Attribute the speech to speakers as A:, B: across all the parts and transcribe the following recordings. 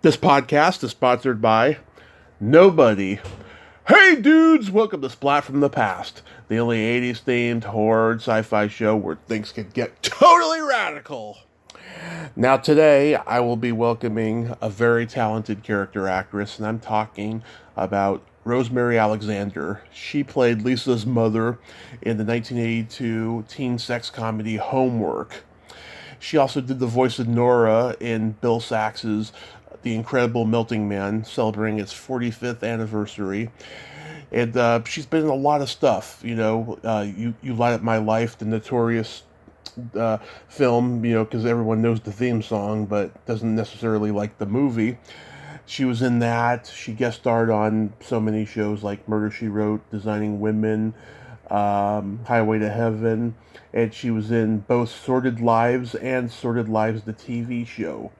A: This podcast is sponsored by nobody. Hey dudes, welcome to Splat from the Past, the only 80s themed horror sci-fi show where things can get totally radical. Now today I will be welcoming a very talented character actress, and I'm talking about Rosemary Alexander. She played Lisa's mother in the 1982 teen sex comedy Homework. She also did the voice of Nora in Bill Sax's The Incredible Melting Man, celebrating its 45th anniversary. And she's been in a lot of stuff. You Light Up My Life, the notorious film, because everyone knows the theme song, but doesn't necessarily like the movie. She was in that. She guest starred on so many shows like Murder, She Wrote, Designing Women, Highway to Heaven, and she was in both Sordid Lives and Sordid Lives, the TV show.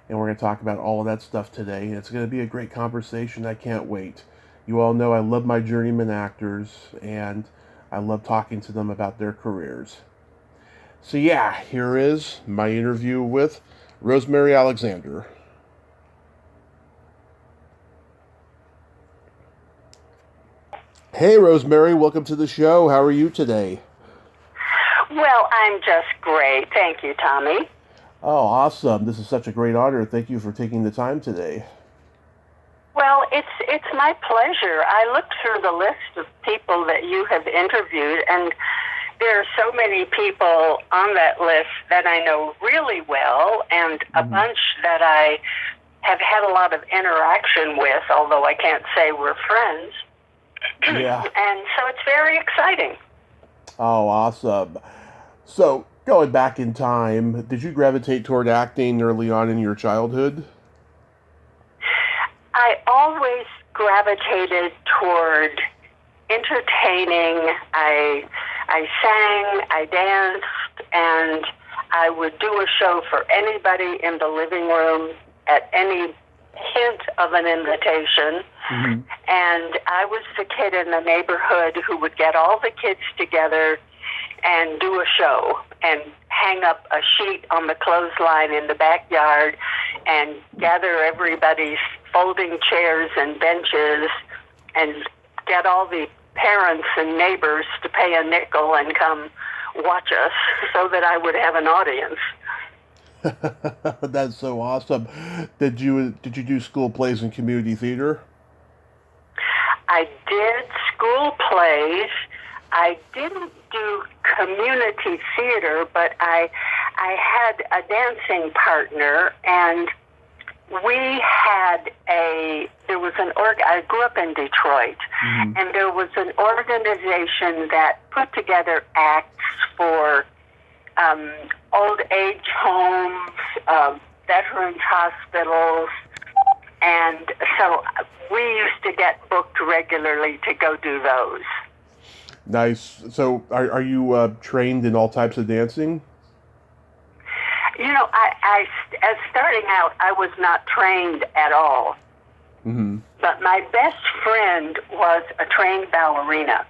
A: And we're going to talk about all of that stuff today. It's going to be a great conversation. I can't wait. You all know I love my journeyman actors, and I love talking to them about their careers. So yeah, here is my interview with Rosemary Alexander. Hey Rosemary, welcome to the show. How are you today?
B: Well, I'm just great. Thank you, Tommy.
A: Oh, awesome. This is such a great honor. Thank you for taking the time today.
B: Well, it's my pleasure. I looked through the list of people that you have interviewed, and there are so many people on that list that I know really well, and a bunch that I have had a lot of interaction with, although I can't say we're friends.
A: Yeah.
B: And so it's very exciting.
A: Oh, awesome. So, going back in time, did you gravitate toward acting early on in your childhood?
B: I always gravitated toward entertaining. I sang, I danced, and I would do a show for anybody in the living room at any hint of an invitation. Mm-hmm. And I was the kid in the neighborhood who would get all the kids together and do a show and hang up a sheet on the clothesline in the backyard and gather everybody's folding chairs and benches and get all the parents and neighbors to pay a nickel and come watch us so that I would have an audience.
A: That's so awesome. Did you do school plays and community theater?
B: I did school plays. I didn't do community theater, but I had a dancing partner, and I grew up in Detroit, and there was an organization that put together acts for old age homes, veterans hospitals, and so we used to get booked regularly to go do those.
A: Nice. So are you trained in all types of dancing?
B: I as starting out, I was not trained at all. Mm-hmm. But my best friend was a trained ballerina,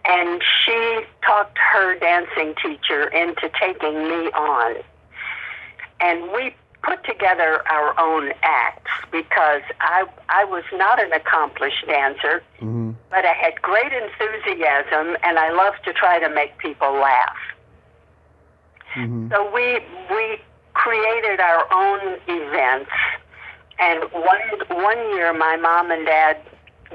B: and she talked her dancing teacher into taking me on. And we put together our own acts because I was not an accomplished dancer, but I had great enthusiasm, and I loved to try to make people laugh. Mm-hmm. So we created our own events, and one year my mom and dad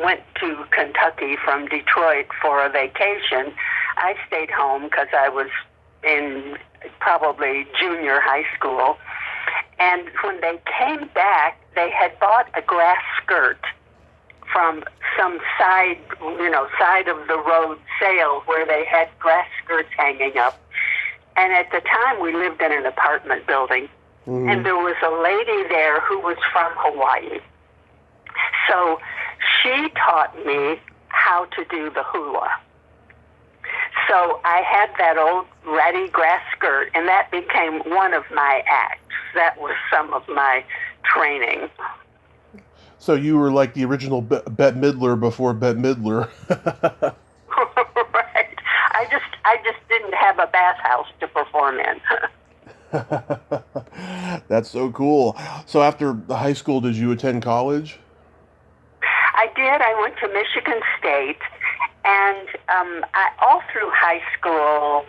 B: went to Kentucky from Detroit for a vacation. I stayed home because I was in probably junior high school. And when they came back, they had bought a grass skirt from some side of the road sale where they had grass skirts hanging up. And at the time, we lived in an apartment building, and there was a lady there who was from Hawaii. So she taught me how to do the hula. So I had that old ratty grass skirt, and that became one of my acts. That was some of my training.
A: So you were like the original Bette Midler before Bette Midler.
B: Right. I just didn't have a bathhouse to perform in.
A: That's so cool. So after high school, did you attend college?
B: I did. I went to Michigan State, and all through high school,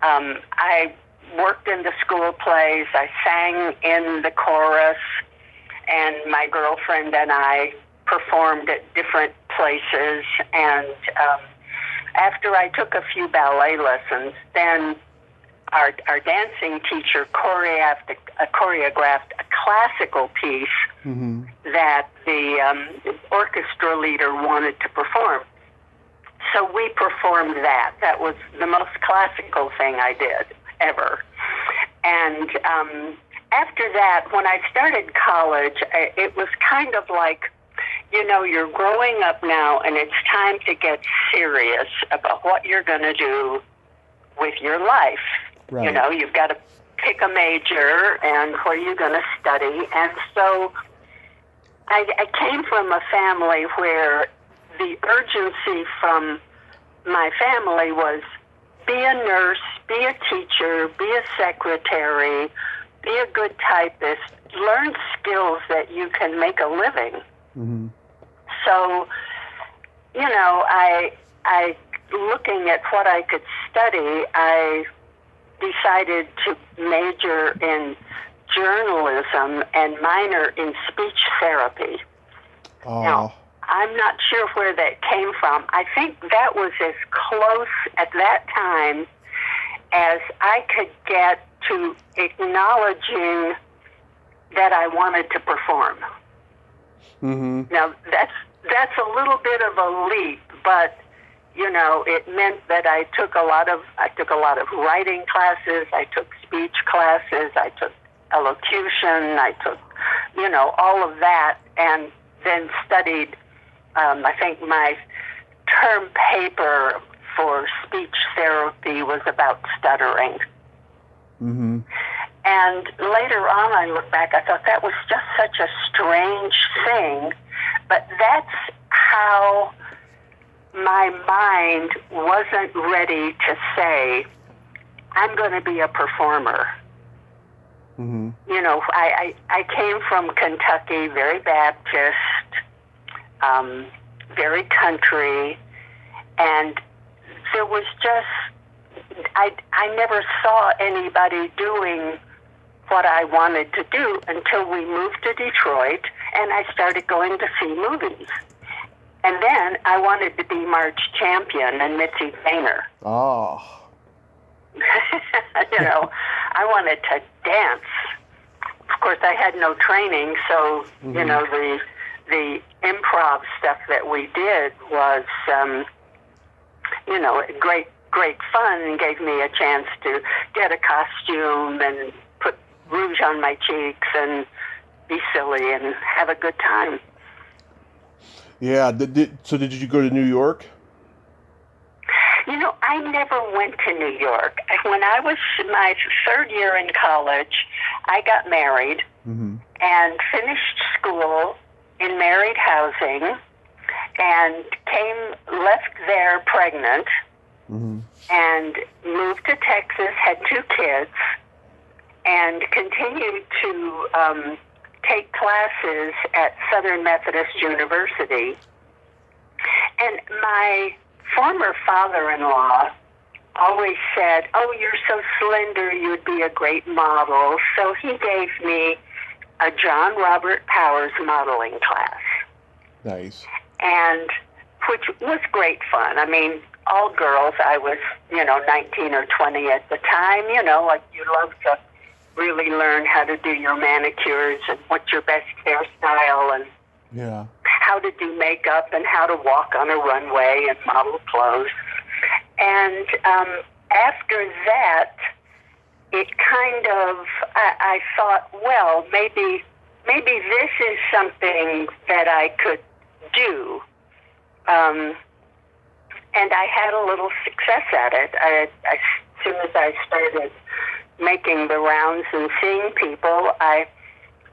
B: I worked in the school plays. I sang in the chorus, and my girlfriend and I performed at different places. And after I took a few ballet lessons, then our dancing teacher choreographed a classical piece that the orchestra leader wanted to perform. So we performed that. That was the most classical thing I did ever. And after that, when I started college, it was kind of like, you're growing up now, and it's time to get serious about what you're going to do with your life. Right. You've got to pick a major and where you're going to study. And so I came from a family where the urgency from my family was be a nurse, be a teacher, be a secretary, be a good typist, learn skills that you can make a living. Mm-hmm. So, I looking at what I could study, I decided to major in journalism and minor in speech therapy.
A: Oh.
B: Now, I'm not sure where that came from. I think that was as close at that time as I could get to acknowledging that I wanted to perform.
A: Mm-hmm.
B: Now, that's a little bit of a leap, but it meant that I took a lot of writing classes, I took speech classes, I took elocution, I took, all of that, and then studied, I think my term paper for speech therapy was about stuttering.
A: Mm-hmm.
B: And later on, I look back, I thought that was just such a strange thing, but that's how my mind wasn't ready to say, I'm going to be a performer.
A: Mm-hmm.
B: I came from Kentucky, very Baptist, very country, and there was just, I never saw anybody doing what I wanted to do until we moved to Detroit, and I started going to see movies. And then I wanted to be March Champion and Mitzi Gaynor.
A: Oh.
B: I wanted to dance. Of course, I had no training, so, the improv stuff that we did was, great fun, and gave me a chance to get a costume and put rouge on my cheeks and be silly and have a good time.
A: Yeah. So did you go to New York?
B: I never went to New York. When I was my third year in college, I got married and finished school in married housing and left there pregnant and moved to Texas, had 2 kids, and continued to take classes at Southern Methodist University. And my former father-in-law always said, "Oh, you're so slender, you'd be a great model." So he gave me a John Robert Powers modeling class.
A: Nice.
B: And which was great fun. I mean, all girls, I was, 19 or 20 at the time, like you love to really learn how to do your manicures and what's your best hairstyle and how to do makeup and how to walk on a runway and model clothes. And after that, it kind of, I thought, well, maybe this is something that I could do. And I had a little success at it. As soon as I started making the rounds and seeing people, I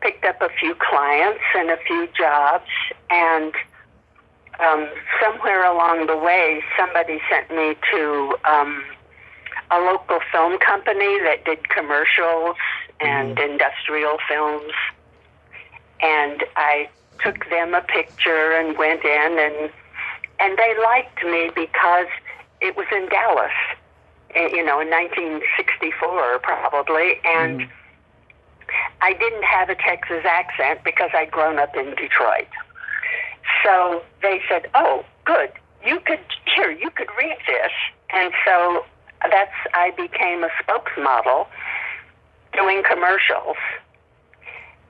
B: picked up a few clients and a few jobs, and somewhere along the way, somebody sent me to a local film company that did commercials and industrial films. And I took them a picture and went in, and they liked me because it was in Dallas, in 1964 probably, and I didn't have a Texas accent because I'd grown up in Detroit. So they said, "Oh, good, you could read this," and so I became a spokesmodel doing commercials.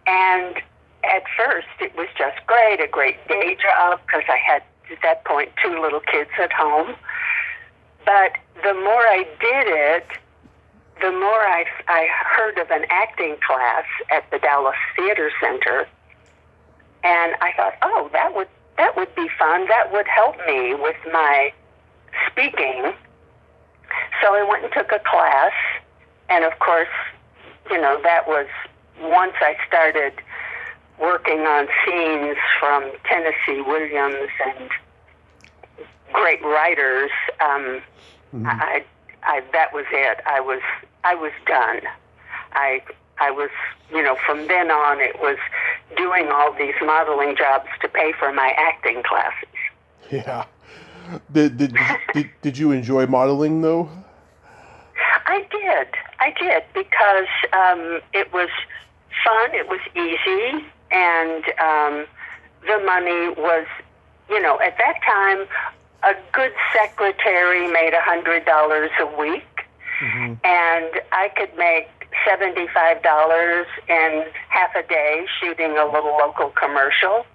B: And at first, it was just great, a great day job, because I had, at that point, 2 little kids at home. But the more I did it, the more I heard of an acting class at the Dallas Theater Center, and I thought, oh, that would be fun. That would help me with my speaking. So I went and took a class, and of course, that was once I started working on scenes from Tennessee Williams and great writers. That was it. I was done. I was, from then on, it was doing all these modeling jobs to pay for my acting classes.
A: Yeah. Did you enjoy modeling though?
B: I did because it was fun. It was easy, and the money was, at that time, a good secretary made $100 a week, and I could make $75 in half a day shooting a little local commercial,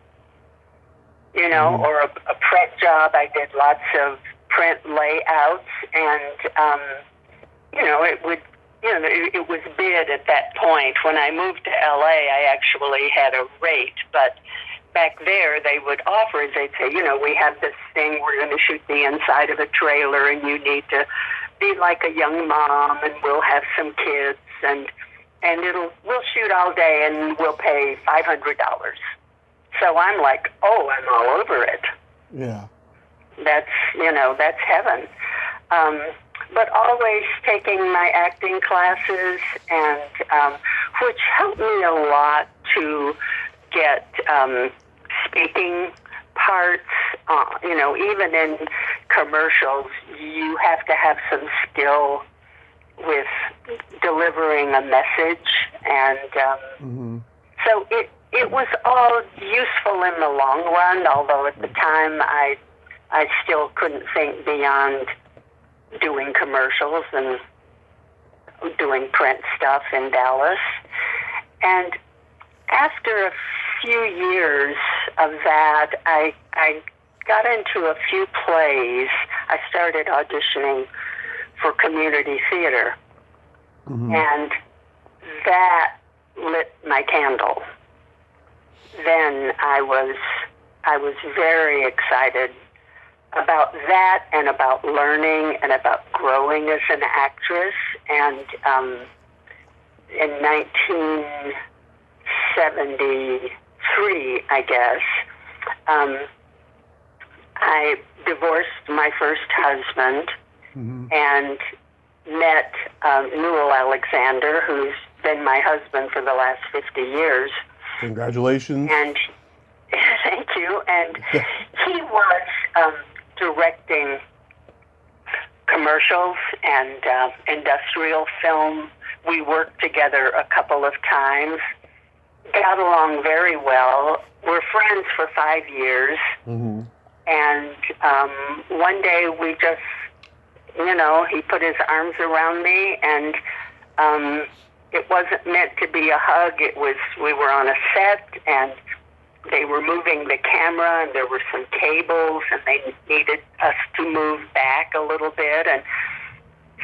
B: or a print job. I did lots of print layouts, and it was bid at that point. When I moved to LA, I actually had a rate, but back there they would offer, they'd say, we have this thing, we're going to shoot the inside of a trailer, and you need to be like a young mom, and we'll have some kids, and we'll shoot all day, and we'll pay $500. So I'm like, oh, I'm all over it.
A: Yeah.
B: That's heaven. But always taking my acting classes, and which helped me a lot to get speaking parts. Even in commercials, you have to have some skill with delivering a message, and so it was all useful in the long run. Although at the time I still couldn't think beyond doing commercials and doing print stuff in Dallas. And after a few years of that, I got into a few plays. I started auditioning for community theater, and that lit my candle. Then I was very excited about that, and about learning, and about growing as an actress. And in 1973, I guess, I divorced my first husband and met Rosemary Alexander, who's been my husband for the last 50 years.
A: Congratulations.
B: And thank you. And he was directing commercials and industrial film. We worked together a couple of times, got along very well. We're friends for 5 years. And one day we just, he put his arms around me, and it wasn't meant to be a hug. We were on a set, and they were moving the camera, and there were some cables, and they needed us to move back a little bit. And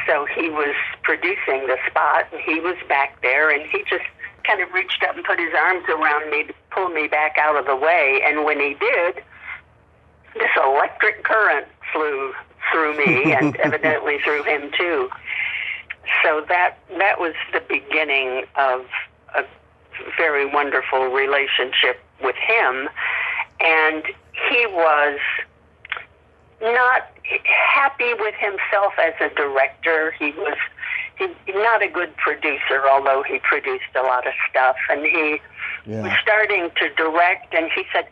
B: so he was producing the spot, and he was back there, and he just kind of reached up and put his arms around me to pull me back out of the way. And when he did, this electric current flew through me, and evidently through him too. So that was the beginning of a very wonderful relationship with him. And he was not happy with himself as a director. He he's not a good producer, although he produced a lot of stuff. And he was starting to direct, and he said,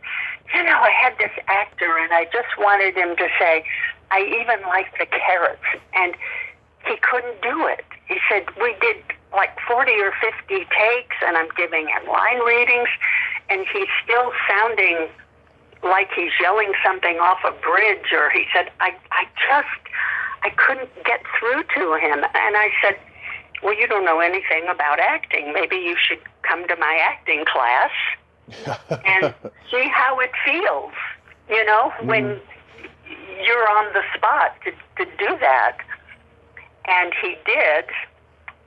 B: I had this actor, and I just wanted him to say, I even like the carrots. And he couldn't do it. He said, we did like 40 or 50 takes, and I'm giving him line readings, and he's still sounding like he's yelling something off a bridge. Or he said, I couldn't get through to him. And I said, well, you don't know anything about acting. Maybe you should come to my acting class and see how it feels, when you're on the spot to do that. And he did.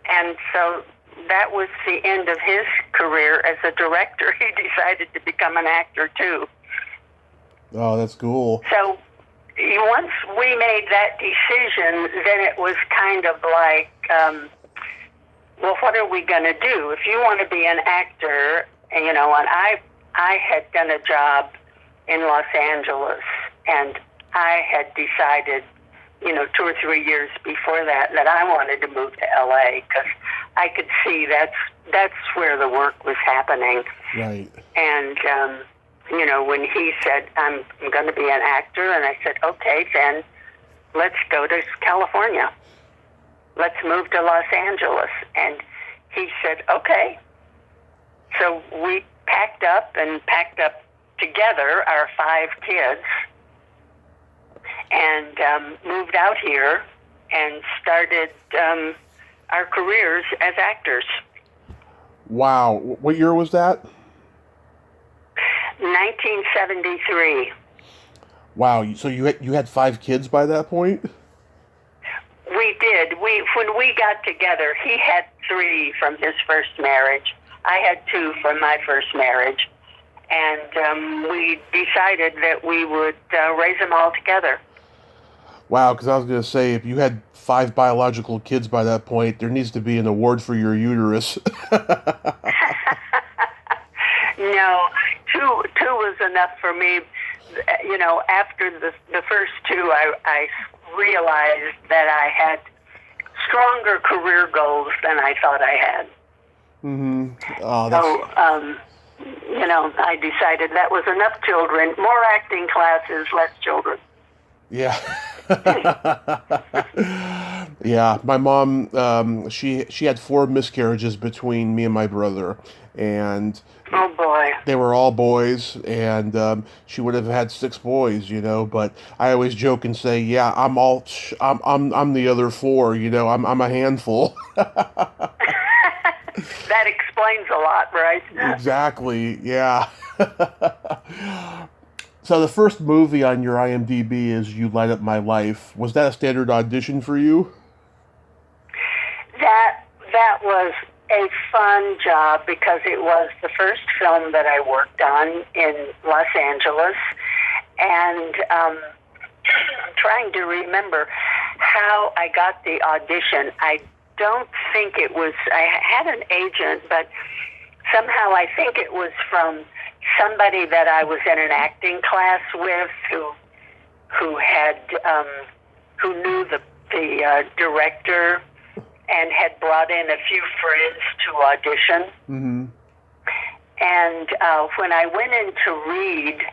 B: And so that was the end of his career as a director. He decided to become an actor, too.
A: Oh, that's cool.
B: So once we made that decision, then it was kind of like, well, what are we going to do? If you want to be an actor, and I had done a job in Los Angeles, and I had decided, 2 or 3 years before that I wanted to move to LA because I could see that's where the work was happening.
A: Right.
B: And, when he said, I'm going to be an actor, and I said, okay, then let's go to California. Let's move to Los Angeles. And he said, okay. So we packed up together our 5 kids and moved out here and started our careers as actors.
A: Wow. What year was that?
B: 1973.
A: Wow. So you had 5 kids by that point?
B: We did. When we got together, he had 3 from his first marriage. I had 2 from my first marriage. And we decided that we would raise them all together.
A: Wow, because I was going to say, if you had 5 biological kids by that point, there needs to be an award for your uterus.
B: No, two was enough for me. After the first 2, I realized that I had stronger career goals than I thought I had.
A: Mm-hmm. Oh,
B: so, I decided that was enough children. More acting classes, less children.
A: Yeah. Yeah, my mom, she had 4 miscarriages between me and my brother, and
B: oh boy,
A: they were all boys, and she would have had 6 boys, but I always joke and say, yeah, I'm the other 4, I'm a handful.
B: That explains a lot, right?
A: Exactly, yeah. So the first movie on your IMDb is You Light Up My Life. Was that a standard audition for you?
B: That was a fun job because it was the first film that I worked on in Los Angeles. And I'm trying to remember how I got the audition. I don't think it was, I had an agent, but somehow I think it was from somebody that I was in an acting class with who knew the director and had brought in a few friends to audition.
A: Mm-hmm.
B: And when I went in to read,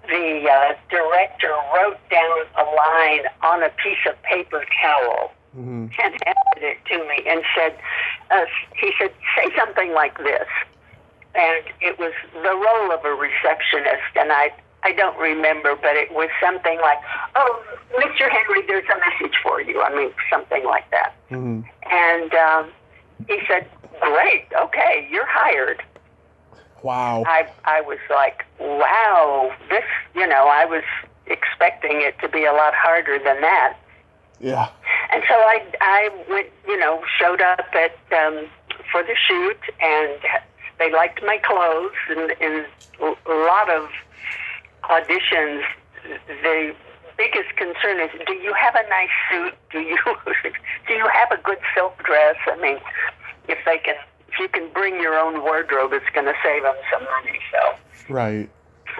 B: the director wrote down a line on a piece of paper towel. Mm-hmm. And handed it to me and said, he said, say something like this. And it was the role of a receptionist, and I don't remember, but it was something like, oh, Mr. Henry, there's a message for you. I mean, something like that. Mm-hmm. And he said, great, okay, you're hired.
A: Wow.
B: I was like, wow, this, I was expecting it to be a lot harder than that.
A: Yeah.
B: And so I went, showed up at for the shoot, and they liked my clothes, and in a lot of auditions, the biggest concern is, do you have a nice suit? Do you have a good silk dress? I mean, if you can bring your own wardrobe, it's going to save them some money. So
A: right.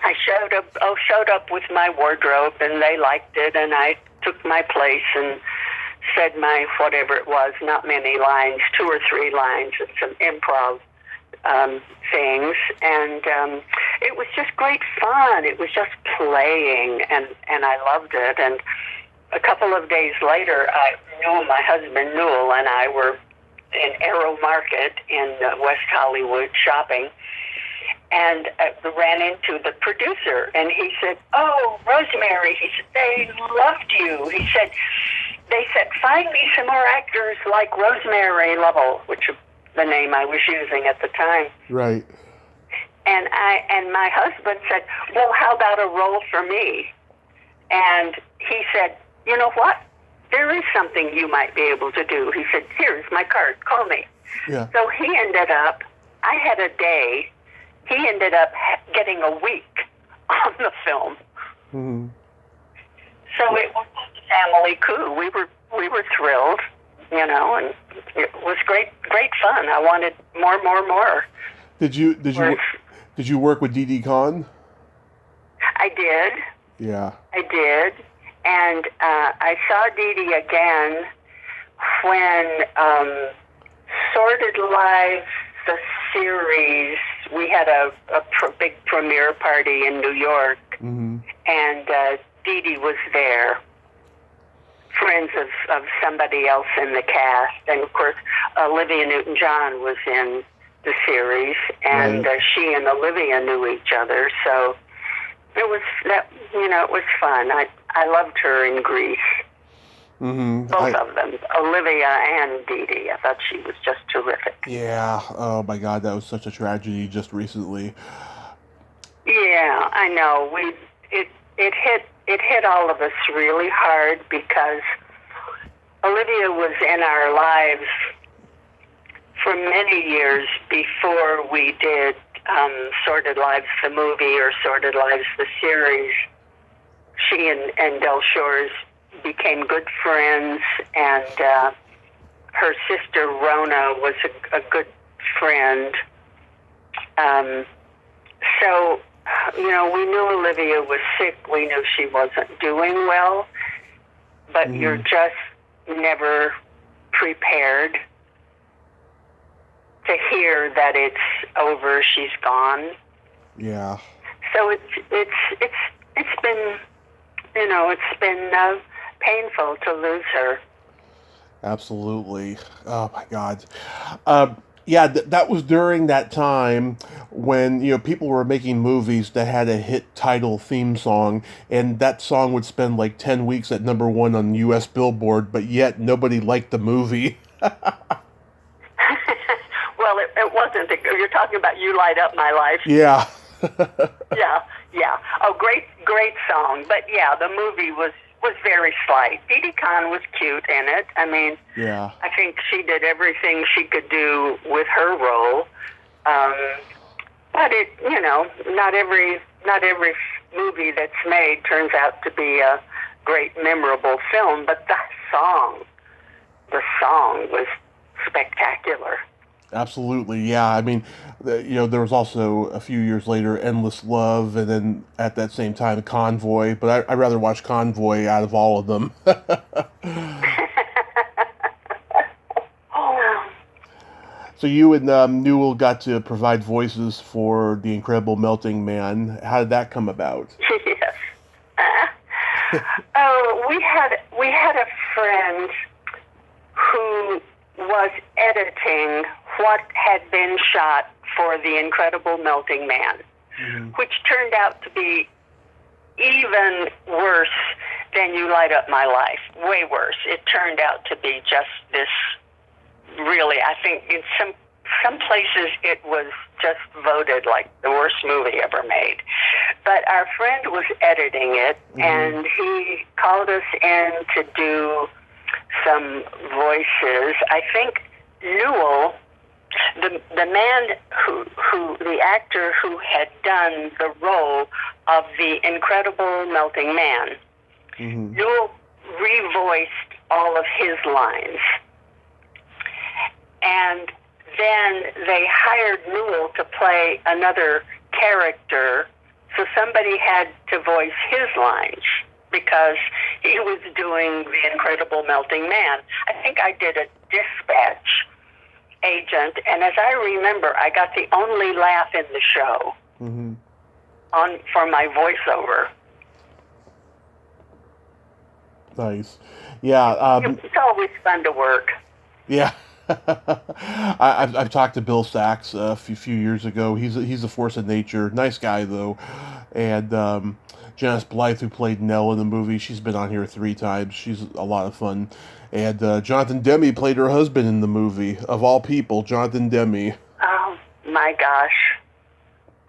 B: I showed up with my wardrobe, and they liked it, and I took my place and said my whatever it was, not many lines, 2 or 3 lines, and some improv things, and it was just great fun. It was just playing, and I loved it. And a couple of days later, my husband Newell and I were in Arrow Market in West Hollywood shopping, and ran into the producer, and he said, "Oh, Rosemary," he said, "they loved you." He said, "They said, find me some more actors like Rosemary Lovell," which is the name I was using at the time.
A: Right.
B: And my husband said, "Well, how about a role for me?" And he said, "You know what? There is something you might be able to do." He said, "Here's my card. Call me."
A: Yeah.
B: So he ended up, I had a day, he ended up getting a week on the film.
A: Mm-hmm.
B: So it was a family coup. We were thrilled, and it was great fun. I wanted more.
A: Did you work with Dee Conn?
B: I did.
A: Yeah.
B: I did. And I saw Dee Dee again when Sordid Lives, the series, we had a big premiere party in New York,
A: mm-hmm.
B: and Dee Dee was there, friends of somebody else in the cast. And, of course, Olivia Newton-John was in the series, and
A: right.
B: She and Olivia knew each other, so it was it was fun. I loved her in Grease.
A: Mm-hmm.
B: Both of them, Olivia and Dee Dee. I thought she was just terrific.
A: Yeah. Oh my God, that was such a tragedy just recently.
B: Yeah, I know. It hit all of us really hard because Olivia was in our lives for many years before we did Sordid Lives the movie or Sordid Lives the series. She and Del Shores became good friends, and her sister Rona was a good friend. So, we knew Olivia was sick. We knew she wasn't doing well, but you're just never prepared to hear that it's over. She's gone.
A: Yeah.
B: So it's been painful to lose her.
A: Absolutely. Oh my God. Yeah, that was during that time when people were making movies that had a hit title theme song, and that song would spend like 10 weeks at #1 on U.S. Billboard, but yet nobody liked the movie.
B: Well, it wasn't. You're talking about "You Light Up My Life."
A: Yeah.
B: Yeah. Oh, great song. But yeah, the movie was very slight. Dee Dee Conn was cute in it. I mean,
A: yeah.
B: I think she did everything she could do with her role. But not every movie that's made turns out to be a great, memorable film. But the song was spectacular.
A: Absolutely, yeah. I mean, there was also a few years later Endless Love, and then at that same time Convoy. But I'd rather watch Convoy out of all of them. So you and Newell got to provide voices for The Incredible Melting Man. How did that come about?
B: Yes. We had a friend who was editing what had been shot for The Incredible Melting Man, which turned out to be even worse than You Light Up My Life. Way worse. It turned out to be just this really, I think in some places it was just voted like the worst movie ever made. But our friend was editing it, and he called us in to do some voices. I think Newell, the man the actor who had done the role of the Incredible Melting Man, Newell revoiced all of his lines. And then they hired Newell to play another character, so somebody had to voice his lines. because he was doing The Incredible Melting Man. I think I did a dispatch agent, and as I remember, I got the only laugh in the show for my voiceover.
A: Nice. Yeah.
B: It's always fun to work.
A: Yeah. I've talked to Bill Sachs a few years ago. He's a force of nature. Nice guy though, and Janice Blythe, who played Nell in the movie, she's been on here 3 times. She's a lot of fun. And Jonathan Demme played her husband in the movie. Of all people, Jonathan Demme.
B: Oh my gosh!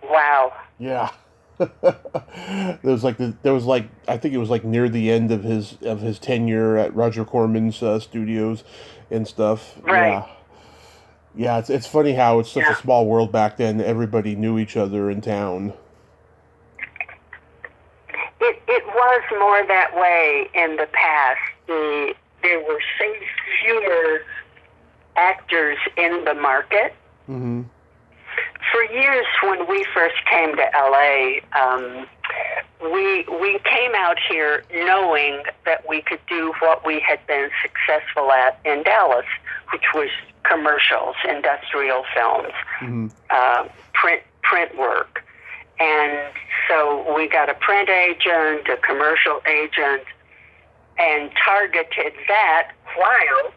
B: Wow.
A: Yeah. there was like I think it was like near the end of his tenure at Roger Corman's studios and stuff.
B: Right.
A: Yeah, it's funny how it's such a small world back then. Everybody knew each other in town.
B: It was more that way in the past. There were so fewer actors in the market.
A: Mm-hmm.
B: For years, when we first came to LA, we came out here knowing that we could do what we had been successful at in Dallas, which was commercials, industrial films, print work. And so we got a print agent, a commercial agent, and targeted that while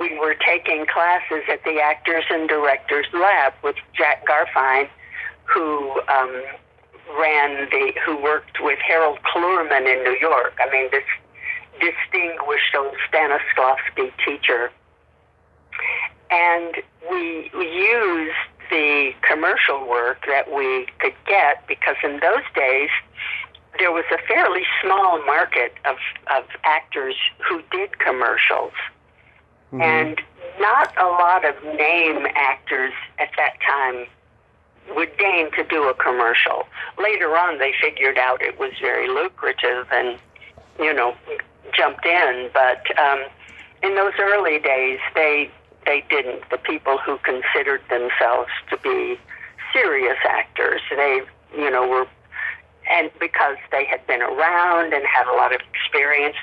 B: we were taking classes at the Actors and Directors Lab with Jack Garfine, who who worked with Harold Klurman in New York. I mean, this distinguished old Stanislavski teacher. And we used the commercial work that we could get, because in those days there was a fairly small market of actors who did commercials. Mm-hmm. And not a lot of name actors at that time would deign to do a commercial. Later on, they figured out it was very lucrative and, jumped in. But in those early days, they didn't. The people who considered themselves to be serious actors, they, were, and because they had been around and had a lot of experience,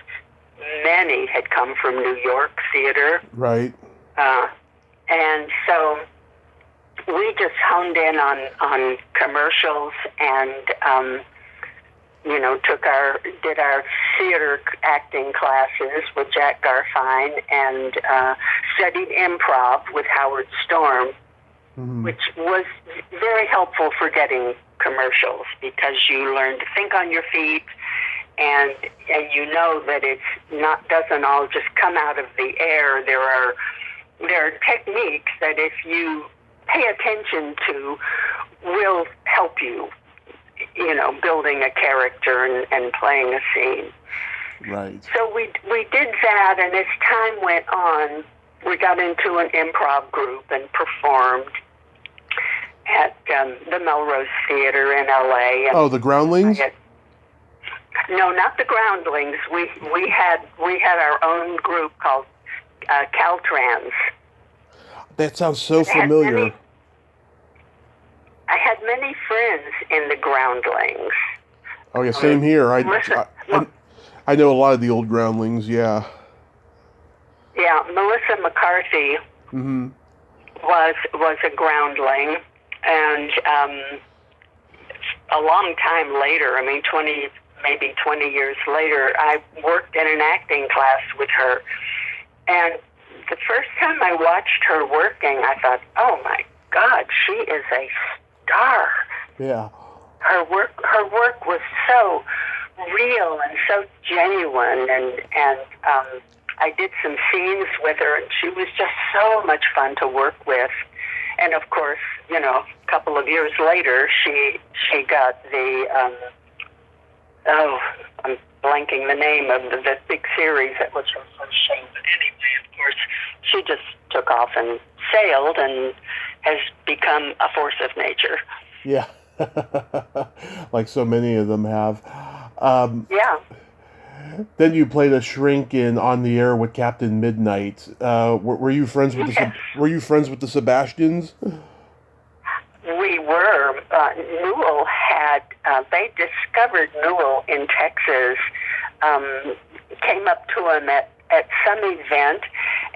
B: many had come from New York theater.
A: Right.
B: And so we just honed in on commercials and, did our theater acting classes with Jack Garfine and studied improv with Howard Storm, which was very helpful for getting commercials, because you learn to think on your feet. And you know that doesn't all just come out of the air. There are techniques that if you pay attention to will help you, building a character and playing a scene.
A: Right.
B: So we did that, and as time went on, we got into an improv group and performed at the Melrose Theater in L.A.
A: Oh, the Groundlings?
B: No, not the Groundlings. We had our own group called Caltrans.
A: That sounds so familiar.
B: I had many friends in the Groundlings.
A: Oh yeah, same here. I know a lot of the old Groundlings. Yeah.
B: Yeah, Melissa McCarthy was a Groundling, and a long time later, maybe 20 years later, I worked in an acting class with her. And the first time I watched her working, I thought, oh my God, she is a star.
A: Yeah.
B: Her work was so real and so genuine, and I did some scenes with her, and she was just so much fun to work with. And of course, a couple of years later, she got the I'm blanking the name of the big series that was her first show. But anyway, of course, she just took off and sailed and has become a force of nature.
A: Yeah. Like so many of them have.
B: Yeah.
A: Then you played a shrink in On the Air with Captain Midnight. Were you friends with the Sebastians?
B: We were. Newell had. They discovered Newell in Texas came up to him at some event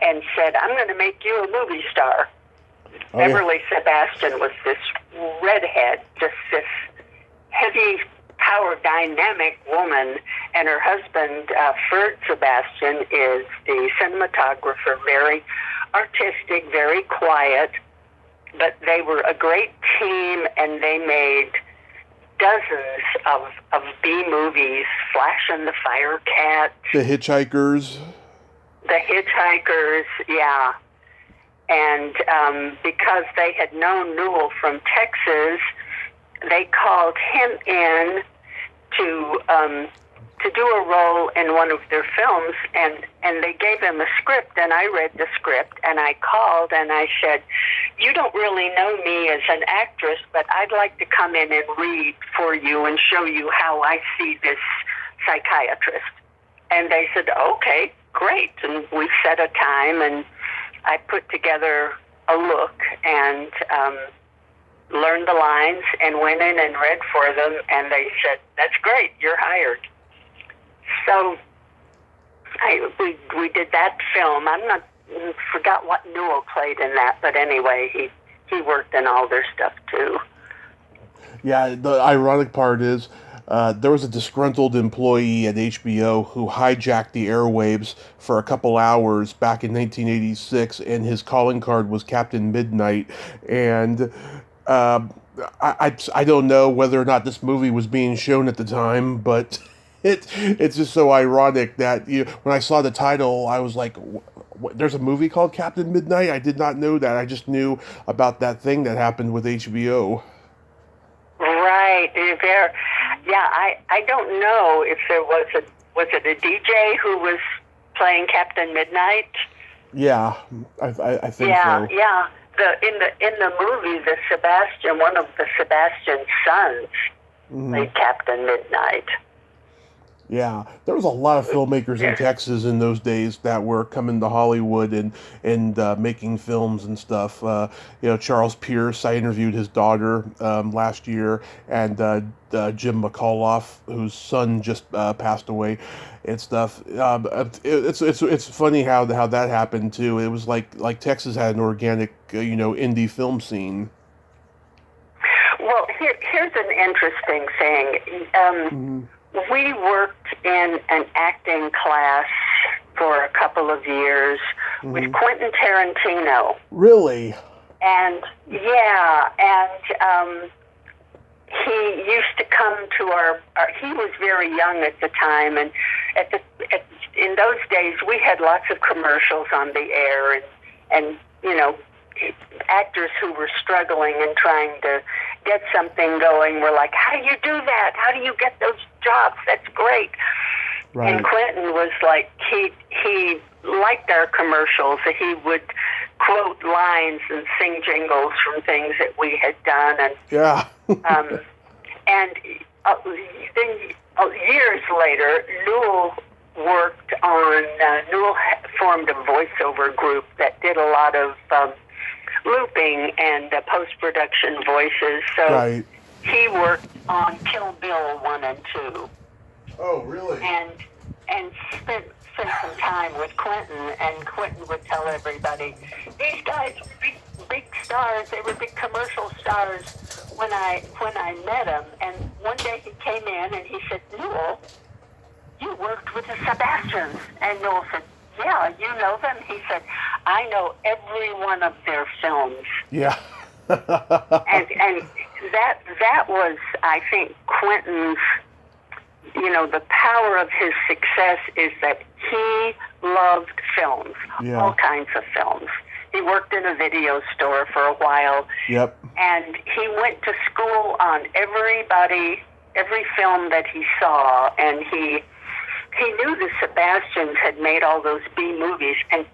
B: and said, "I'm going to make you a movie star."
A: Oh,
B: Beverly Sebastian was this redhead, just this heavy, power, dynamic woman, and her husband, Ferd Sebastian, is the cinematographer, very artistic, very quiet, but they were a great team, and they made dozens of B-movies, Flash and the Fire Cat.
A: The Hitchhikers.
B: The Hitchhikers, yeah. And because they had known Newell from Texas, they called him in to do a role in one of their films, and they gave him a script, and I read the script, and I called, and I said, "You don't really know me as an actress, but I'd like to come in and read for you and show you how I see this psychiatrist." And they said, "Okay, great." And we set a time, and I put together a look and learned the lines and went in and read for them, and they said, "That's great, you're hired." So we did that film. Forgot what Newell played in that, but anyway, he worked in all their stuff too.
A: Yeah, the ironic part is there was a disgruntled employee at HBO who hijacked the airwaves for a couple hours back in 1986, and his calling card was Captain Midnight. And I don't know whether or not this movie was being shown at the time, but it's just so ironic that when I saw the title, I was like, there's a movie called Captain Midnight? I did not know that. I just knew about that thing that happened with HBO.
B: Right. Yeah, I don't know if there was it a DJ who was playing Captain Midnight?
A: Yeah, I think so.
B: Yeah. In the movie, one of the Sebastian's sons played Captain Midnight.
A: Yeah, there was a lot of filmmakers in Texas in those days that were coming to Hollywood and making films and stuff. Charles Pierce, I interviewed his daughter last year, and Jim McAuliffe, whose son just passed away, and stuff. It's funny how that happened too. It was like Texas had an organic indie film scene.
B: Well, here's an interesting thing. We worked in an acting class for a couple of years with Quentin Tarantino.
A: Really?
B: And he used to come to our he was very young at the time, and in those days we had lots of commercials on the air, and actors who were struggling and trying to get something going were like, "How do you do that? How do you get those jobs? That's great." Right. And Quentin was like, he liked our commercials. He would quote lines and sing jingles from things that we had done, and and then years later, Newell formed a voiceover group that did a lot of looping and post-production voices. So he worked on Kill Bill 1 and 2.
A: Oh, really?
B: And spent some time with Quentin, and Quentin would tell everybody, these guys were big stars. They were big commercial stars when I met them. And one day he came in and he said, "Newell, you worked with the Sebastians." And Newell said, "Yeah, you know them?" He said, "I know every one of their films."
A: Yeah.
B: and that was, I think, Quentin's, the power of his success is that he loved films, all kinds of films. He worked in a video store for a while.
A: Yep. And
B: he went to school on every film that he saw, and he knew the Sebastians had made all those B movies, and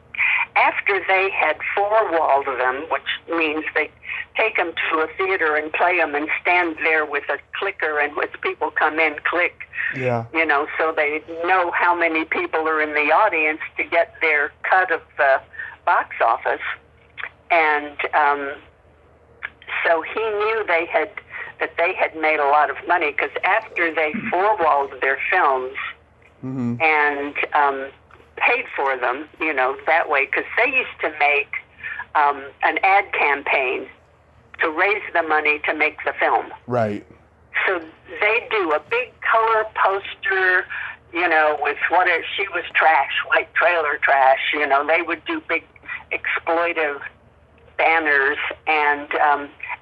B: after they had four-walled them, which means they take them to a theater and play them and stand there with a clicker, and when people come in, click, so they know how many people are in the audience to get their cut of the box office. And so he knew that they had made a lot of money, because after they four-walled their films, and paid for them, that way, because they used to make an ad campaign to raise the money to make the film.
A: Right.
B: So they do a big color poster, with she was trash, white trailer trash, they would do big exploitive banners, and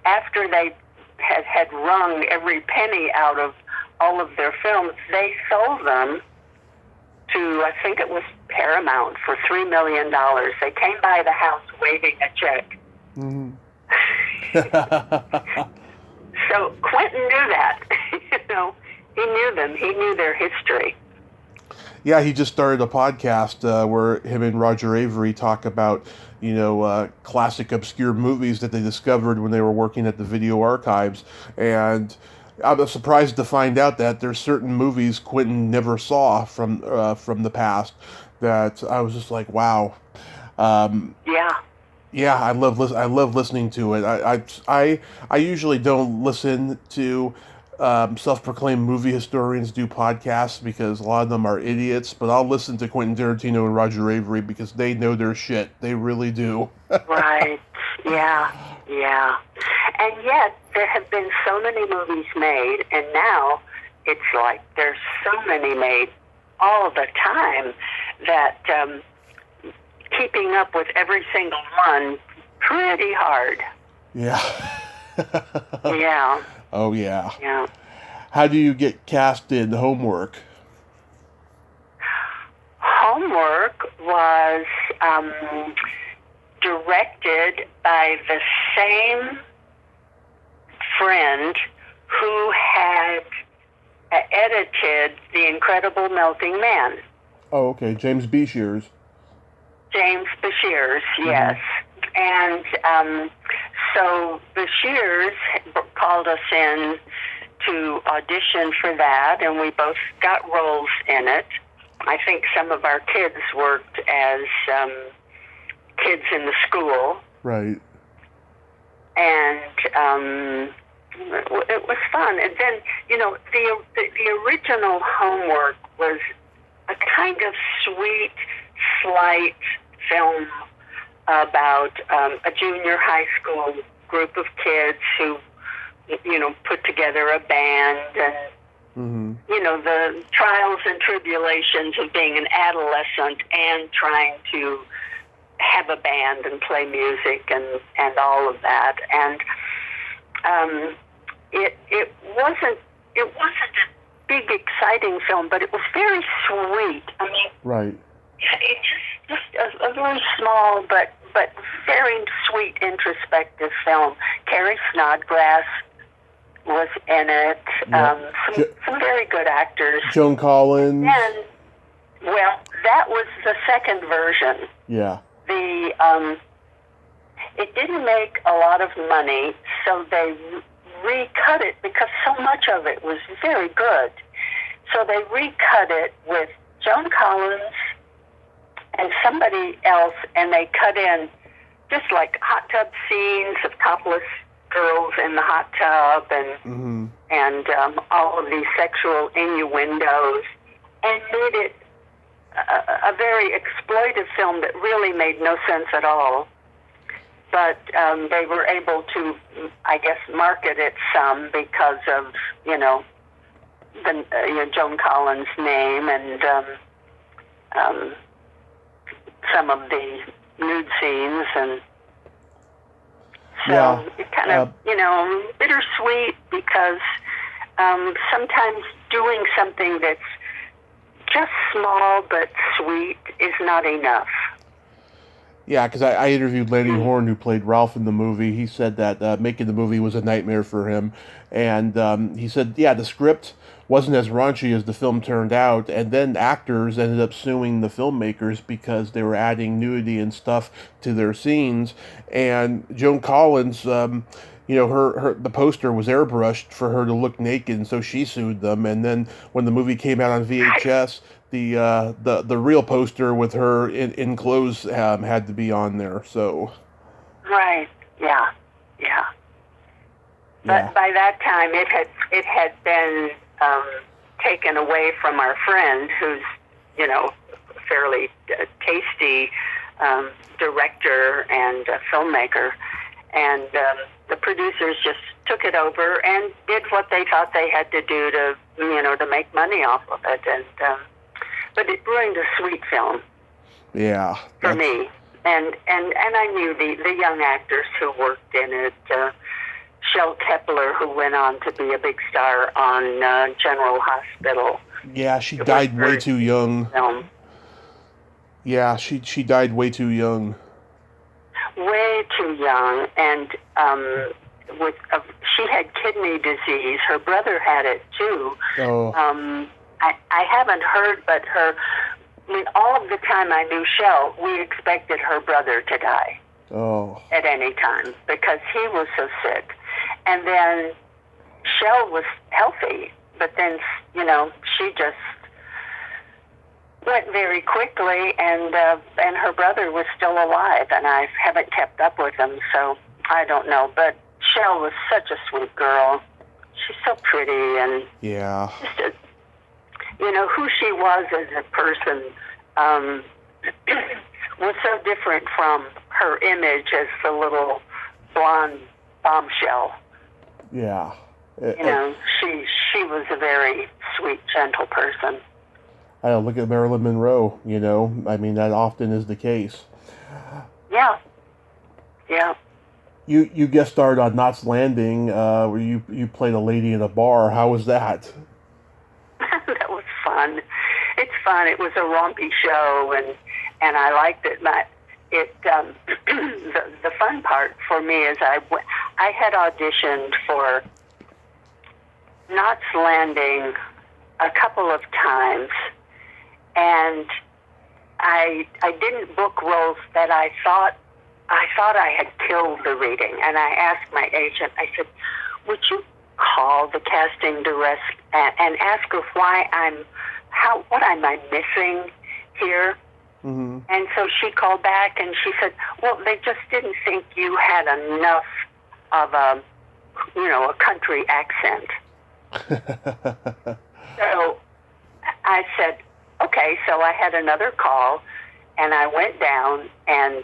B: after they had wrung every penny out of all of their films, they sold them to, I think it was Paramount, for $3 million. They came by the house waving a check. So Quentin knew that. He knew them. He knew their history.
A: Yeah, he just started a podcast where him and Roger Avery talk about, classic obscure movies that they discovered when they were working at the video archives. And I was surprised to find out that there's certain movies Quentin never saw from the past that I was just like, wow. Yeah, I love listening to it. I usually don't listen to self-proclaimed movie historians do podcasts because a lot of them are idiots, but I'll listen to Quentin Tarantino and Roger Avery because they know their shit. They really do.
B: Right. Yeah. And yet there have been so many movies made, and now it's like there's so many made all the time that keeping up with every single one pretty hard.
A: Yeah.
B: Yeah.
A: Oh yeah.
B: Yeah.
A: How do you get cast in Homework?
B: Homework was directed by the same friend who had edited The Incredible Melting Man.
A: Oh, okay. James Beshears.
B: James Beshears, yes. And so Beshears called us in to audition for that, and we both got roles in it. I think some of our kids worked as kids in the school.
A: Right.
B: And it was fun. And then, the original Homework was a kind of sweet, slight film about a junior high school group of kids who, put together a band and, the trials and tribulations of being an adolescent and trying to have a band and play music and all of that. And it wasn't a big, exciting film, but it was very sweet. I mean,
A: right.
B: It's just a very small but very sweet, introspective film. Carrie Snodgrass was in it. Yep. Some very good actors.
A: Joan Collins.
B: And, well, that was the second version.
A: Yeah.
B: It didn't make a lot of money, so they recut it because so much of it was very good. So they recut it with Joan Collins and somebody else, and they cut in just like hot tub scenes of topless girls in the hot tub and all of these sexual innuendos, and made it a very exploitive film that really made no sense at all. But they were able to, I guess, market it some because of, Joan Collins' name and some of the nude scenes, and so it kind of, bittersweet because sometimes doing something that's just small but sweet is not enough.
A: Yeah, because I interviewed Lanny Horn, who played Ralph in the movie. He said that making the movie was a nightmare for him. And he said, the script wasn't as raunchy as the film turned out. And then actors ended up suing the filmmakers because they were adding nudity and stuff to their scenes. And Joan Collins, the poster was airbrushed for her to look naked, and so she sued them. And then when the movie came out on VHS, the real poster with her in clothes had to be on there. So
B: right, yeah. But by that time, it had been taken away from our friend who's, fairly tasty director and filmmaker. And the producers just took it over and did what they thought they had to do to, to make money off of it. And but it ruined a sweet film.
A: Yeah.
B: For me. And I knew the young actors who worked in it. Shel Kepler, who went on to be a big star on General Hospital.
A: Yeah, she died way too young.
B: Film.
A: Yeah, she died way too young.
B: Way too young, and she had kidney disease. Her brother had it too.
A: Oh.
B: I haven't heard, but all of the time I knew Shel, we expected her brother to die.
A: Oh.
B: At any time, because he was so sick. And then Shel was healthy, but then, she just went very quickly, and her brother was still alive, and I haven't kept up with him, so I don't know. But Shel was such a sweet girl. She's so pretty, and
A: yeah,
B: just who she was as a person was so different from her image as the little blonde bombshell.
A: Yeah.
B: She was a very sweet, gentle person.
A: I don't look at Marilyn Monroe, I mean, that often is the case.
B: Yeah. Yeah.
A: You guest starred on Knots Landing, where you played a lady in a bar. How was that?
B: That was fun. It's fun. It was a rompy show, and I liked it. But the fun part for me is I had auditioned for Knots Landing a couple of times, and I didn't book roles that I thought I had killed the reading. And I asked my agent, I said, would you call the casting director and ask her what am I missing here?
A: Mm-hmm.
B: And so she called back and she said, well, they just didn't think you had enough of a country accent. So I said, okay. So I had another call, and I went down, and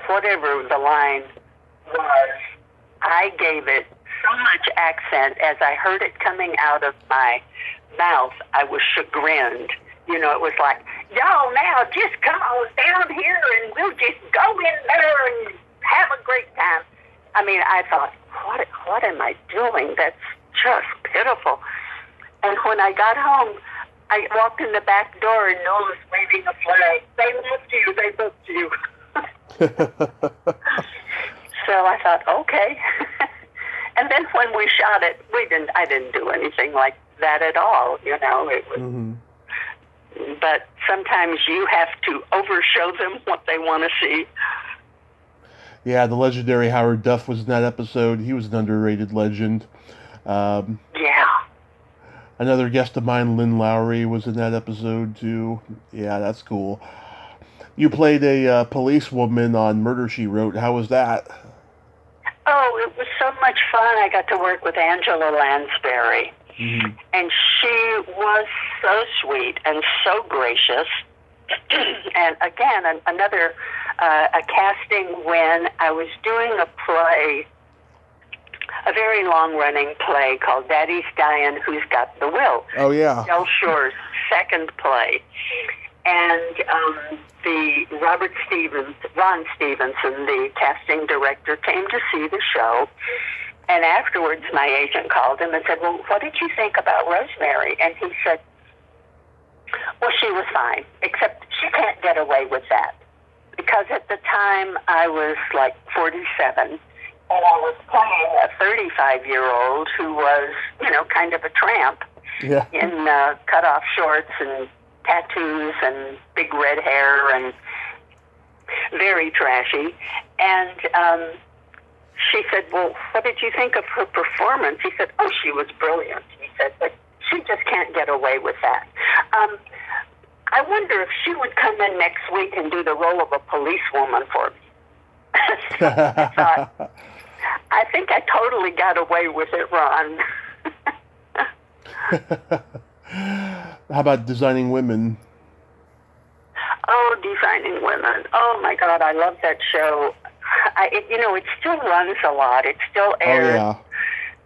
B: whatever the line was, I gave it so much accent as I heard it coming out of my mouth. I was chagrined. It was like, y'all now just come on down here and we'll just go in there and have a great time. I mean, I thought, what am I doing? That's just pitiful. And when I got home, I walked in the back door and Noah was waving a flag. They booked you. So I thought, okay. And then when we shot it, I didn't do anything like that at all. It was.
A: Mm-hmm.
B: But sometimes you have to overshow them what they want to see.
A: Yeah, the legendary Howard Duff was in that episode. He was an underrated legend.
B: Yeah.
A: Another guest of mine, Lynn Lowry, was in that episode too. Yeah, that's cool. You played a policewoman on Murder, She Wrote. How was that?
B: Oh, it was so much fun. I got to work with Angela Lansbury.
A: Mm-hmm.
B: And she was so sweet and so gracious. And again, another a casting when I was doing a play, a very long-running play called Daddy's Dying, Who's Got the Will?
A: Oh, yeah.
B: Del Shore's second play. And the Ron Stevenson, the casting director, came to see the show. And afterwards, my agent called him and said, well, what did you think about Rosemary? And he said, well, she was fine, except she can't get away with that. Because at the time, I was like 47, and I was playing a 35-year-old who was, kind of a tramp in cut-off shorts and tattoos and big red hair and very trashy. And she said, well, what did you think of her performance? He said, oh, she was brilliant. He said, but she just can't get away with that. I wonder if she would come in next week and do the role of a policewoman for me. So I thought, I think I totally got away with it, Ron.
A: How about Designing Women?
B: Oh, Designing Women. Oh my God, I love that show. It still runs a lot. It still
A: Oh
B: airs
A: yeah.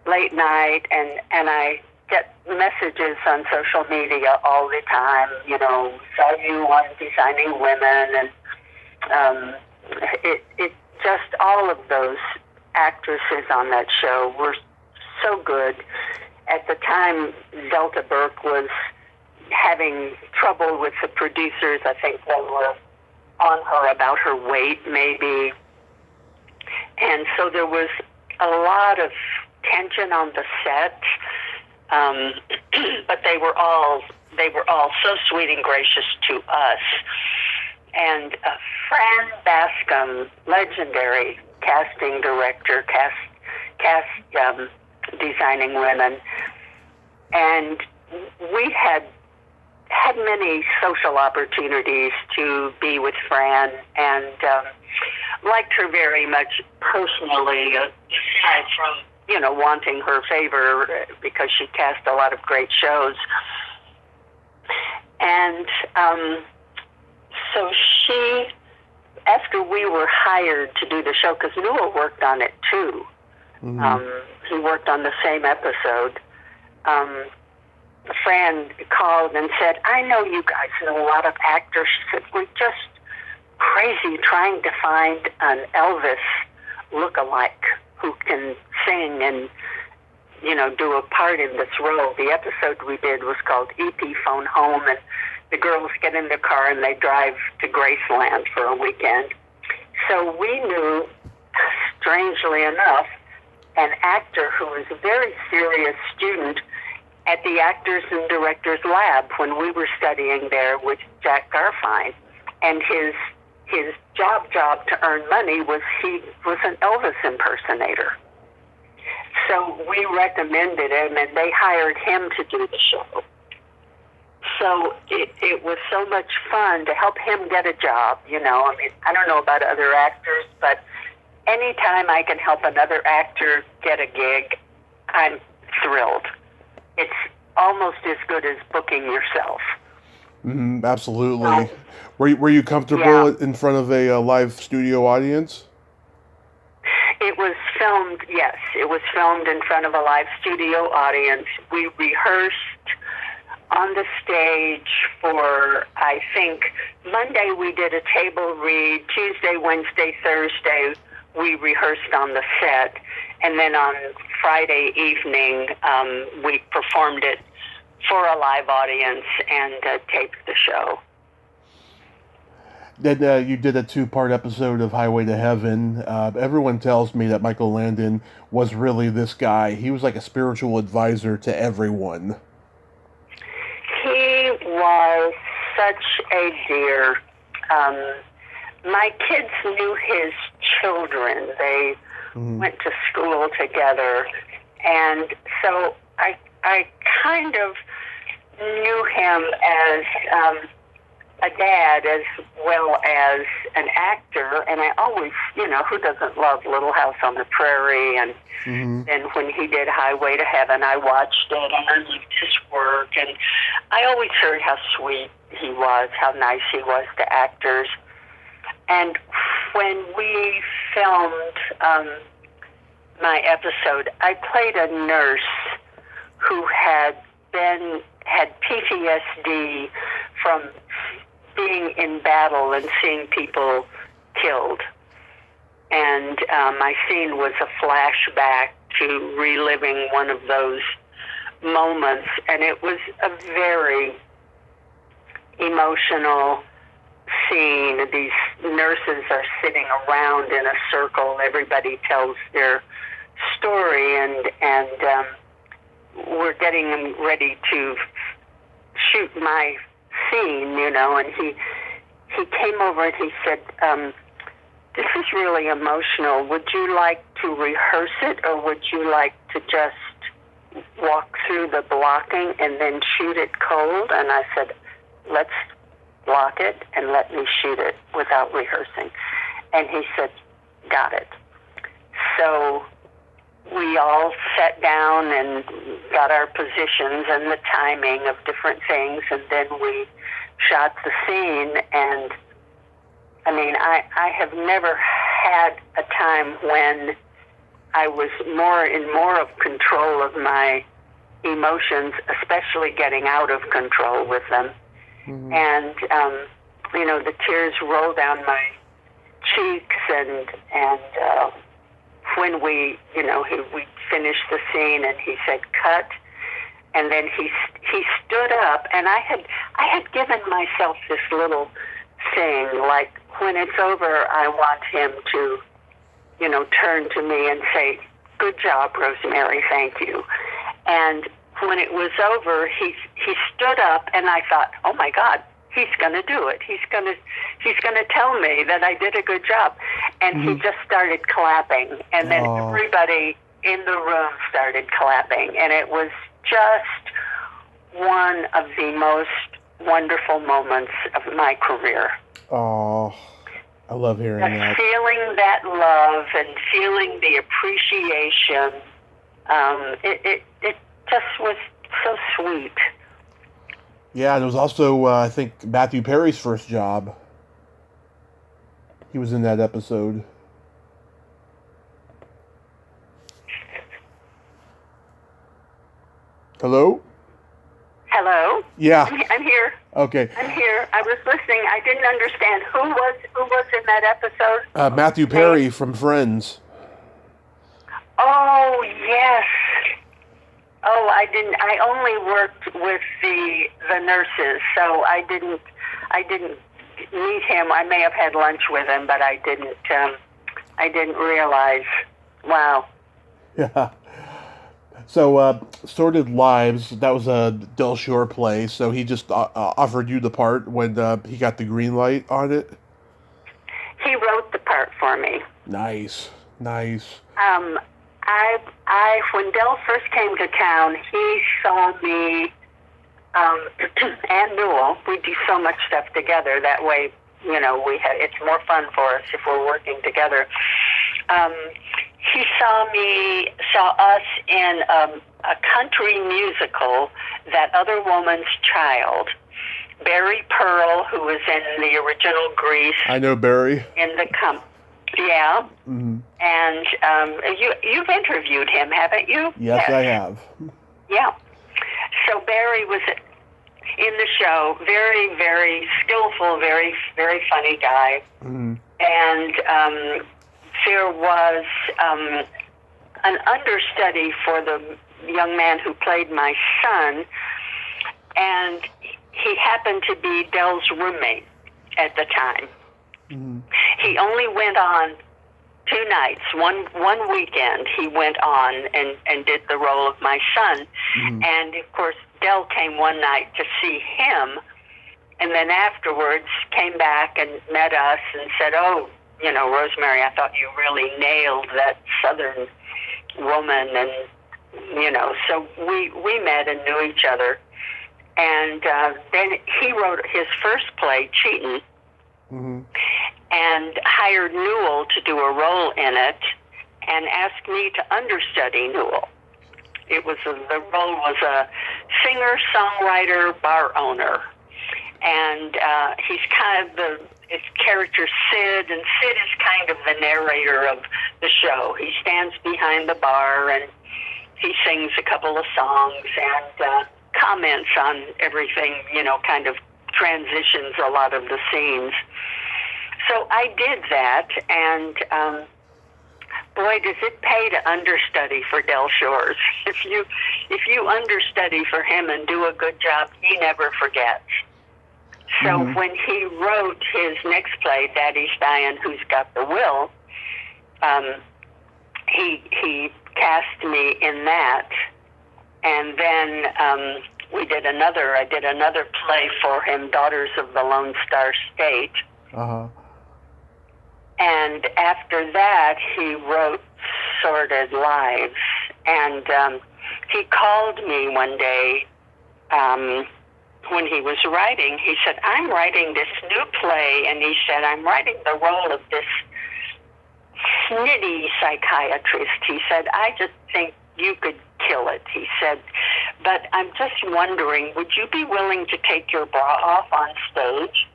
B: late night, and I get messages on social media all the time. Saw you on Designing Women, and it just all of those actresses on that show were so good. At the time, Delta Burke was having trouble with the producers. I think they were on her about her weight, maybe. And so there was a lot of tension on the set. But they were all so sweet and gracious to us. And Fran Bascom, legendary casting director, cast Designing Women, and we had many social opportunities to be with Fran, and liked her very much personally, aside from wanting her favor because she cast a lot of great shows. And so she, after we were hired to do the show, because Nora worked on it too. He worked on the same episode. Fran called and said, "I know you guys know a lot of actors." She said, "We're just crazy trying to find an Elvis look-alike who can sing and, do a part in this role." The episode we did was called EP Phone Home, and the girls get in their car and they drive to Graceland for a weekend. So we knew, strangely enough, an actor who was a very serious student at the Actors and Directors Lab when we were studying there with Jack Garfine. And his job to earn money was he was an Elvis impersonator. So we recommended him, and they hired him to do the show. So it was so much fun to help him get a job, I don't know about other actors, but anytime I can help another actor get a gig, I'm thrilled. It's almost as good as booking yourself.
A: Absolutely. Were you comfortable in front of a live studio audience?
B: It was filmed, yes. It was filmed in front of a live studio audience. We rehearsed on the stage for, I think, Monday we did a table read. Tuesday, Wednesday, Thursday, we rehearsed on the set. And then on Friday evening, we performed it for a live audience and taped the show.
A: Then you did a 2-part episode of Highway to Heaven. Everyone tells me that Michael Landon was really this guy. He was like a spiritual advisor to everyone.
B: He was such a dear. My kids knew his children. They went to school together. And so I kind of knew him as a dad as well as an actor, and I always, who doesn't love Little House on the Prairie? And then when he did Highway to Heaven, I watched it, and I loved his work, and I always heard how sweet he was, how nice he was to actors. And when we filmed my episode, I played a nurse who had PTSD from being in battle and seeing people killed. And my scene was a flashback to reliving one of those moments. And it was a very emotional scene. These nurses are sitting around in a circle. Everybody tells their story, and we're getting ready to shoot my scene, and he came over and he said, "This is really emotional. Would you like to rehearse it, or would you like to just walk through the blocking and then shoot it cold?" And I said, "Let's block it and let me shoot it without rehearsing." And he said, "Got it." So we all sat down and got our positions and the timing of different things, and then we shot the scene. And I mean, I have never had a time when I was more of control of my emotions, especially getting out of control with them. Mm-hmm. And the tears roll down my cheeks, and when we finished the scene, and he said cut, and then he stood up, and I had given myself this little thing, like, when it's over, I want him to turn to me and say, good job, Rosemary, thank you. And when it was over, he stood up, and I thought, oh my God, he's going to do it. He's going to tell me that I did a good job. And mm-hmm. he just started clapping, and then everybody in the room started clapping, and it was just one of the most wonderful moments of my career.
A: Oh, I love hearing that.
B: Feeling that love and feeling the appreciation, it just was so sweet.
A: Yeah, and it was also, I think, Matthew Perry's first job. He was in that episode.
B: Hello?
A: Yeah.
B: I'm here.
A: Okay.
B: I'm here. I was listening. I didn't understand. Who was in that episode?
A: Matthew Perry from Friends.
B: Oh, yes. Oh, I didn't. I only worked with the nurses, so I didn't meet him. I may have had lunch with him, but I didn't realize. Wow.
A: Yeah. So, Sordid Lives, that was a Del Shore play, so he just offered you the part when he got the green light on it?
B: He wrote the part for me.
A: Nice.
B: When Del first came to town, he saw me and Newell. We do so much stuff together. That way, it's more fun for us if we're working together. He saw us in a country musical, That Other Woman's Child. Barry Pearl, who was in the original Grease.
A: I know Barry.
B: Yeah.
A: Mm-hmm.
B: And you've interviewed him, haven't you?
A: Yes, I have.
B: Yeah. So Barry was in the show, very, very skillful, very, very funny guy. Mm-hmm. And there was an understudy for the young man who played my son, and he happened to be Del's roommate at the time. Mm-hmm. He only went on 2 nights. One weekend he went on and did the role of my son. Mm-hmm. And, of course, Del came one night to see him, and then afterwards came back and met us and said, oh, Rosemary, I thought you really nailed that Southern woman. And, so we met and knew each other. And then he wrote his first play, Cheatin', mm-hmm. and hired Newell to do a role in it and asked me to understudy Newell. The role was a singer-songwriter, bar owner. And he's kind of his character Sid, and Sid is kind of the narrator of the show. He stands behind the bar and he sings a couple of songs and comments on everything, kind of transitions a lot of the scenes. So I did that, and boy, does it pay to understudy for Del Shores. If you understudy for him and do a good job, he never forgets. So mm-hmm. when he wrote his next play, Daddy's Dying, Who's Got the Will, he cast me in that, and then I did another play for him, Daughters of the Lone Star State. Uh-huh. And after that, he wrote Sordid Lives. And he called me one day when he was writing. He said, I'm writing this new play. And he said, I'm writing the role of this snitty psychiatrist. He said, I just think you could kill it. He said, but I'm just wondering, would you be willing to take your bra off on stage?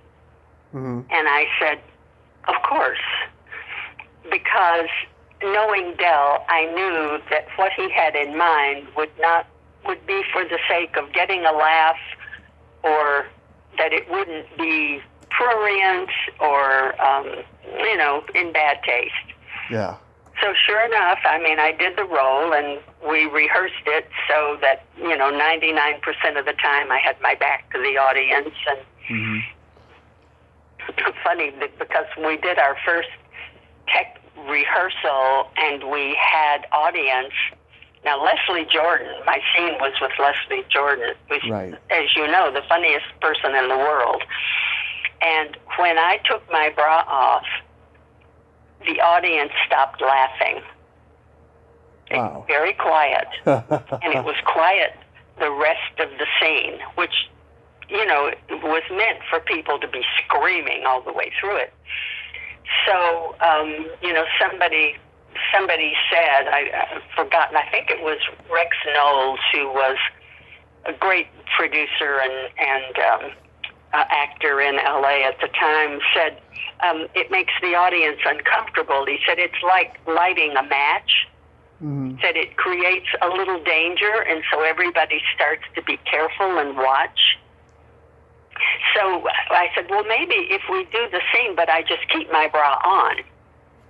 B: Mm-hmm. And I said, of course. Because knowing Del, I knew that what he had in mind would be for the sake of getting a laugh, or that it wouldn't be prurient or, in bad taste.
A: Yeah.
B: So sure enough, I did the role, and we rehearsed it so that, 99% of the time I had my back to the audience. And it's funny because we did our first tech rehearsal and we had audience. Now, Leslie Jordan, my scene was with Leslie Jordan, who's, right, as you know, the funniest person in the world. And when I took my bra off, the audience stopped laughing.
A: Wow.
B: Very quiet. And it was quiet the rest of the scene, which, it was meant for people to be screaming all the way through it. So, somebody said, I've forgotten, I think it was Rex Knowles, who was a great producer and actor in LA at the time, said, it makes the audience uncomfortable. He said, it's like lighting a match. Mm-hmm. Said it creates a little danger, and so everybody starts to be careful and watch. So I said, well, maybe if we do the scene, but I just keep my bra on,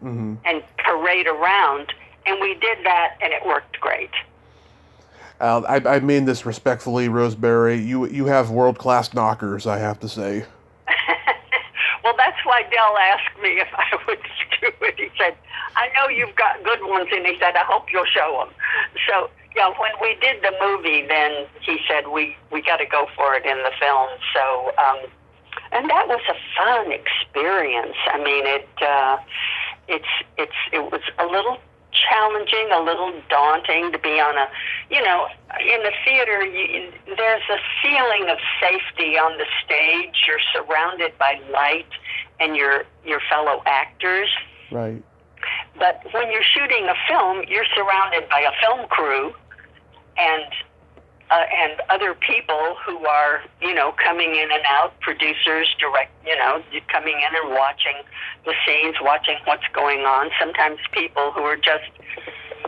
B: mm-hmm, and parade around, and we did that, and it worked great.
A: I mean this respectfully, Rosemary. You have world-class knockers, I have to say.
B: Well, that's why Del asked me if I would do it. He said, I know you've got good ones, and he said, I hope you'll show them. So, when we did the movie, then he said, we got to go for it in the film. So, and that was a fun experience. It was a little challenging, a little daunting to be on in the theater, there's a feeling of safety on the stage. You're surrounded by light and your fellow actors.
A: Right.
B: But when you're shooting a film, you're surrounded by a film crew and other people who are, coming in and out, producers, coming in and watching the scenes, watching what's going on. Sometimes people who are just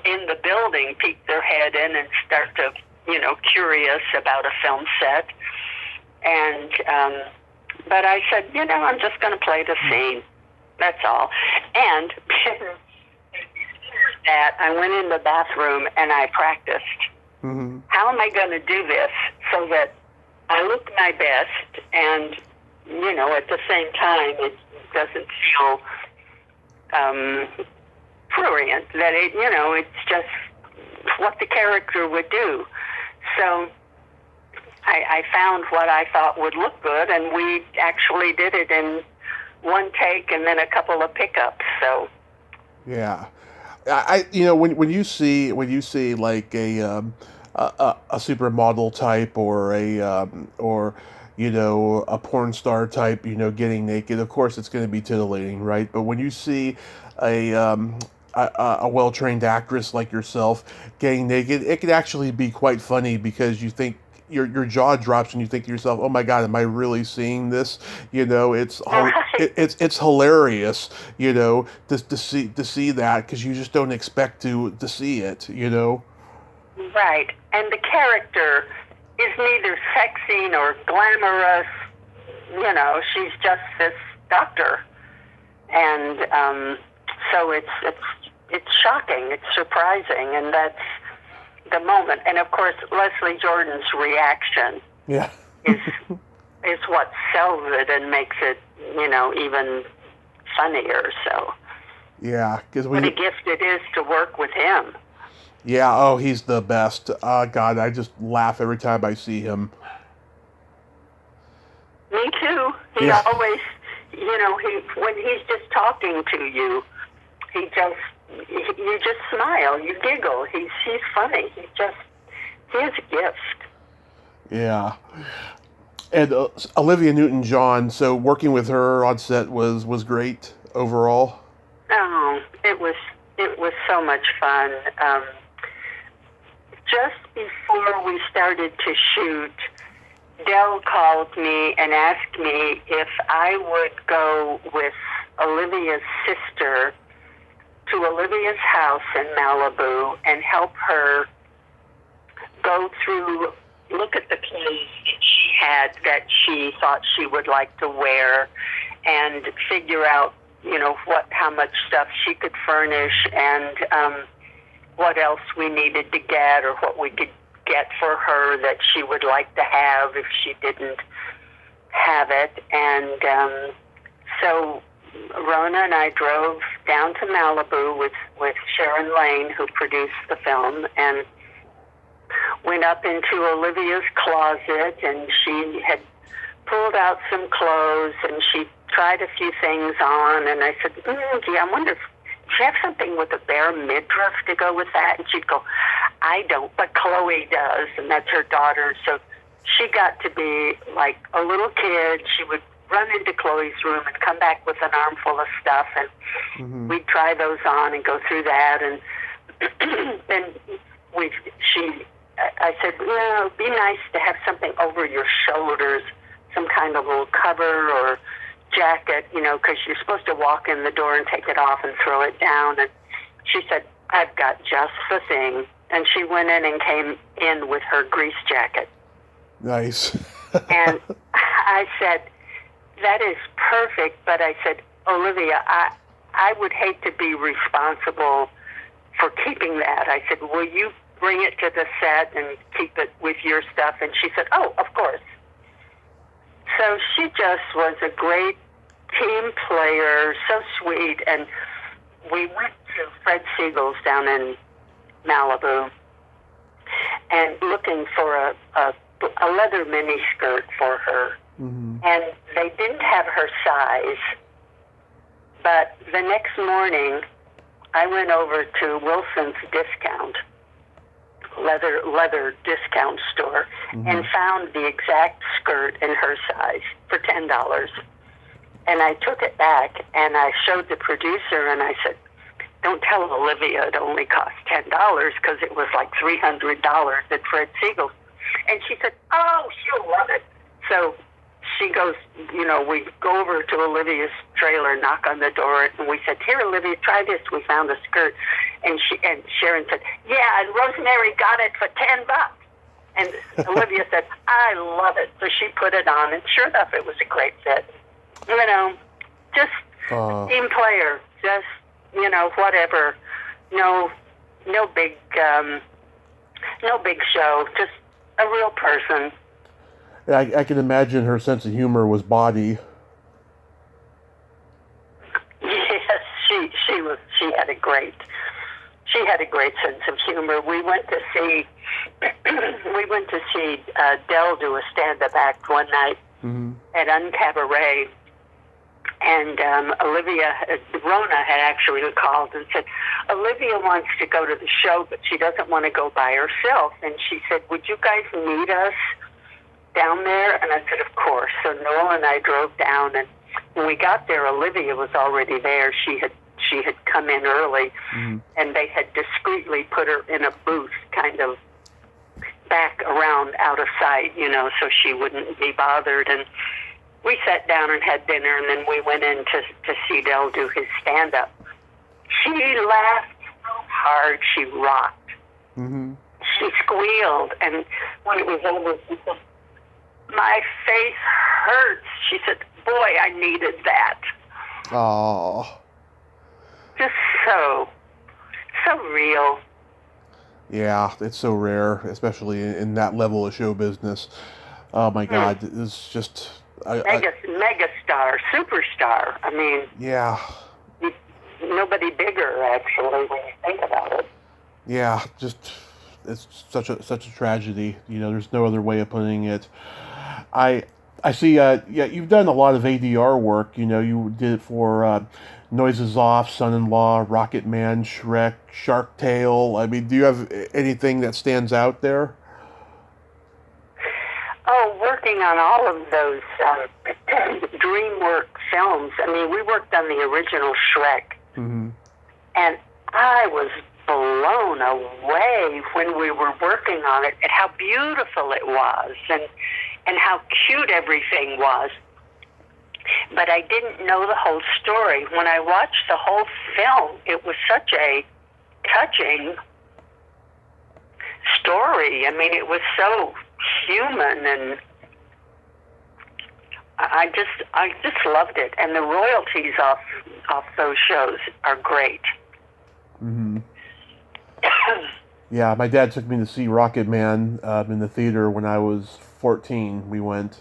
B: in the building peek their head in and start to, curious about a film set. And, but I said, I'm just going to play the scene. That's all. And that I went in the bathroom and I practiced. Mm-hmm. How am I going to do this so that I look my best and, at the same time it doesn't feel prurient, that it's just what the character would do. So I found what I thought would look good, and we actually did it in one take and then a couple of pickups. So
A: yeah, when you see like a supermodel type or a porn star type, getting naked, of course it's going to be titillating, right? But when you see a well-trained actress like yourself getting naked, it can actually be quite funny, because you think your jaw drops and you think to yourself, "Oh my God, am I really seeing this?" It's hilarious, to see that, because you just don't expect to see it,
B: Right, and the character is neither sexy nor glamorous. She's just this doctor, and so it's shocking, it's surprising, and that's the moment. And of course, Leslie Jordan's reaction,
A: yeah,
B: is what sells it and makes it, even funnier. So
A: yeah, because
B: what a gift it is to work with him.
A: Yeah, oh, he's the best. God, I just laugh every time I see him.
B: Me too. He always, when he's just talking to you, you just smile, you giggle. He's funny. He has a gift.
A: Yeah. And Olivia Newton-John, so working with her on set was great overall?
B: Oh, it was so much fun. Just before we started to shoot, Del called me and asked me if I would go with Olivia's sister to Olivia's house in Malibu and help her go through, look at the clothes that she had that she thought she would like to wear, and figure out, how much stuff she could furnish, and what else we needed to get, or what we could get for her that she would like to have if she didn't have it. And so Rona and I drove down to Malibu with Sharon Lane, who produced the film, and went up into Olivia's closet, and she had pulled out some clothes, and she tried a few things on, and I said, gee, I wonder if you have something with a bare midriff to go with that? And she'd go, I don't, but Chloe does, and that's her daughter. So she got to be like a little kid. She would run into Chloe's room and come back with an armful of stuff, and we'd try those on and go through that. And then I said, well, it'd be nice to have something over your shoulders, some kind of little cover or jacket, because you're supposed to walk in the door and take it off and throw it down. And she said, I've got just the thing. And she went in and came in with her grease jacket.
A: Nice.
B: And I said, that is perfect. But I said, Olivia, I would hate to be responsible for keeping that. I said, will you bring it to the set and keep it with your stuff? And she said, oh, of course. So she just was a great team player, so sweet. And we went to Fred Siegel's down in Malibu and looking for a leather mini skirt for her. And they didn't have her size. But the next morning, I went over to Wilson's Discount, leather discount store, and found the exact skirt in her size for $10. And I took it back and I showed the producer and I said, don't tell Olivia it only cost $10, because it was like $300 at Fred Siegel's. And she said, oh, she'll love it. So she goes, we go over to Olivia's trailer, knock on the door, and we said, here, Olivia, try this. We found a skirt. And Sharon said, yeah, and Rosemary got it for $10. And Olivia said, I love it. So she put it on, and sure enough, it was a great fit. Just team player, just, whatever. No big show, just a real person.
A: I can imagine her sense of humor was body.
B: Yes, she had a great sense of humor. We went to see Del do a stand-up act one night at Uncabaret, and Rona had actually called and said, Olivia wants to go to the show, but she doesn't want to go by herself. And she said, would you guys meet us down there? And I said, of course. So Noel and I drove down, and when we got there, Olivia was already there. She had come in early, and they had discreetly put her in a booth kind of back around out of sight, so she wouldn't be bothered. And we sat down and had dinner, and then we went in to see Del do his stand-up. She laughed so hard, she rocked. She squealed, and when it was over, she said, my face hurts. She said, boy, I needed that.
A: Oh.
B: Just so real.
A: Yeah, it's so rare, especially in that level of show business. Oh my God, it's just...
B: Megastar, superstar. I mean...
A: Yeah.
B: Nobody bigger, actually, when you think about it.
A: Yeah, just... It's such a tragedy. There's no other way of putting it. I see, you've done a lot of ADR work. You did it for Noises Off, Son-in-Law, Rocket Man, Shrek, Shark Tale. I mean, do you have anything that stands out there?
B: Oh, working on all of those DreamWorks films. I mean, we worked on the original Shrek.
A: Mm-hmm.
B: And I was blown away when we were working on it at how beautiful it was and how cute everything was. But I didn't know the whole story. When I watched the whole film, it was such a touching story. I mean, it was so human, and I just loved it. And the royalties off those shows are great.
A: Mm-hmm. Yeah, my dad took me to see Rocket Man in the theater when I was 14. We went.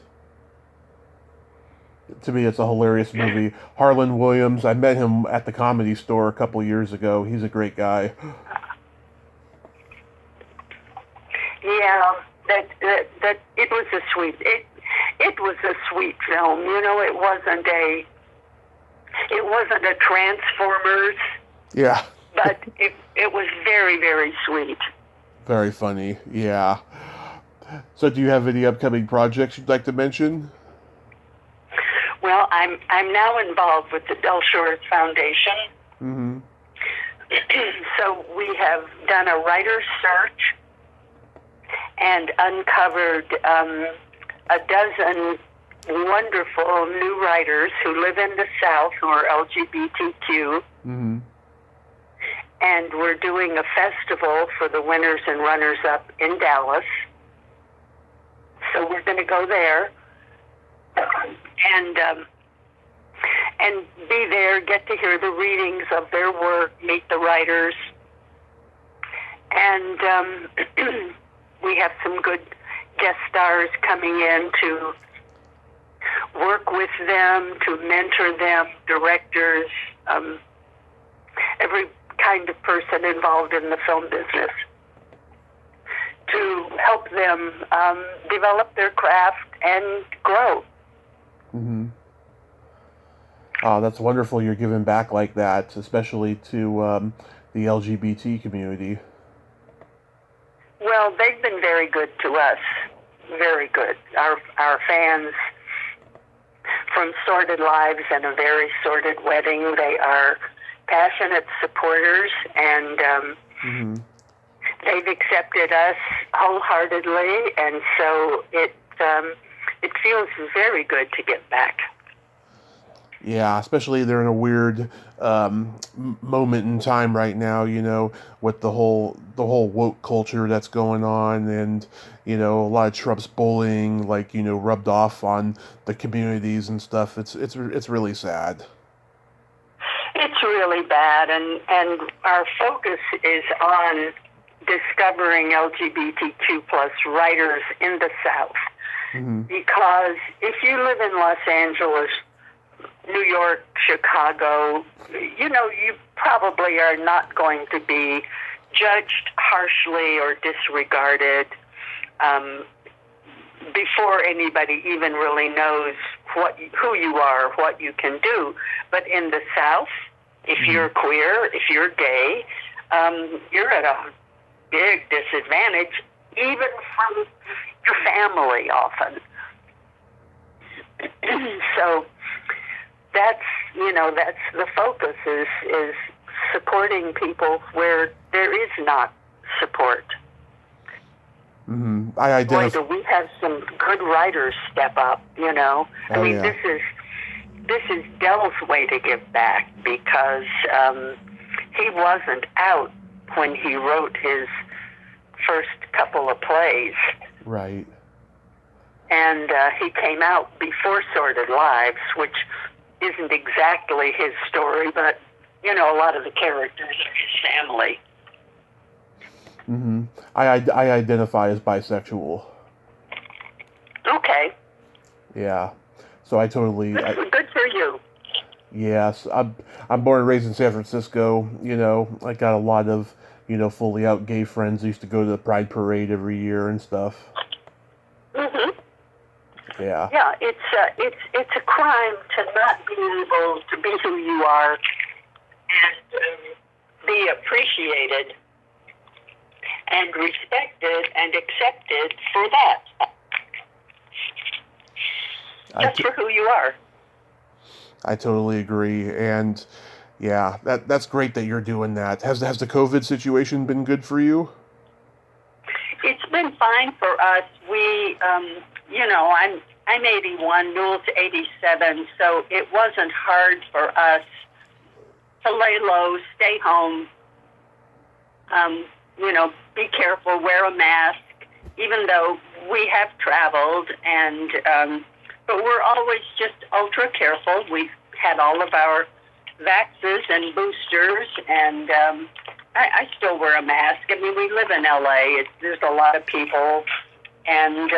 A: To me, it's a hilarious movie. Harlan Williams, I met him at the Comedy Store a couple years ago. He's a great guy.
B: Yeah, that it was a sweet film. You know, it wasn't a Transformers.
A: Yeah.
B: But it was very, very sweet.
A: Very funny. Yeah. So, do you have any upcoming projects you'd like to mention?
B: Well, I'm now involved with the Del Shores Foundation.
A: Mm-hmm.
B: So we have done a writer's search and uncovered a dozen wonderful new writers who live in the South who are LGBTQ.
A: Mm-hmm.
B: And we're doing a festival for the winners and runners-up in Dallas. So we're going to go there and be there, get to hear the readings of their work, meet the writers. And we have some good guest stars coming in to work with them, to mentor them, directors, every kind of person involved in the film business, to help them develop their craft and grow.
A: Mm-hmm. Oh, that's wonderful you're giving back like that, especially to the LGBT community.
B: Well, they've been very good to us. Very good. Our fans from Sordid Lives and A Very Sordid Wedding, they are passionate supporters, and
A: mm-hmm.
B: they've accepted us wholeheartedly, and so it feels very good to get back.
A: Yeah, especially they're in a weird moment in time right now, you know, with the whole woke culture that's going on, and you know, a lot of Trump's bullying, like, you know, rubbed off on the communities and stuff. It's really sad.
B: It's really bad, and our focus is on discovering LGBTQ plus writers in the South.
A: Mm-hmm.
B: Because if you live in Los Angeles, New York, Chicago, you know, you probably are not going to be judged harshly or disregarded before anybody even really knows who you are, what you can do. But in the South, if you're queer, if you're gay, you're at a big disadvantage, even from your family often. So that's the focus is supporting people where there is not support.
A: Mm-hmm.
B: Boy, do we have some good writers step up, you know. I mean,
A: yeah.
B: This is Del's way to give back, because he wasn't out when he wrote his first couple of plays.
A: Right.
B: And he came out before Sordid Lives, which isn't exactly his story, but, you know, a lot of the characters are his family.
A: Mm-hmm. I identify as bisexual.
B: Okay.
A: Yeah. So I totally...
B: Good for you.
A: Yes. I'm born and raised in San Francisco. You know, I got a lot of, you know, fully out gay friends. I used to go to the Pride Parade every year and stuff.
B: Mm-hmm.
A: Yeah.
B: Yeah, it's a crime to not be able to be who you are and be appreciated and respected and accepted for that. Just for who you are.
A: I totally agree. And, Yeah, that's great that you're doing that. Has the COVID situation been good for you?
B: It's been fine for us. We, I'm 81, Newell's 87, so it wasn't hard for us to lay low, stay home, be careful, wear a mask, even though we have traveled, and but we're always just ultra careful. We've had all of our vaxes and boosters, and I still wear a mask. I mean, we live in LA. There's a lot of people, and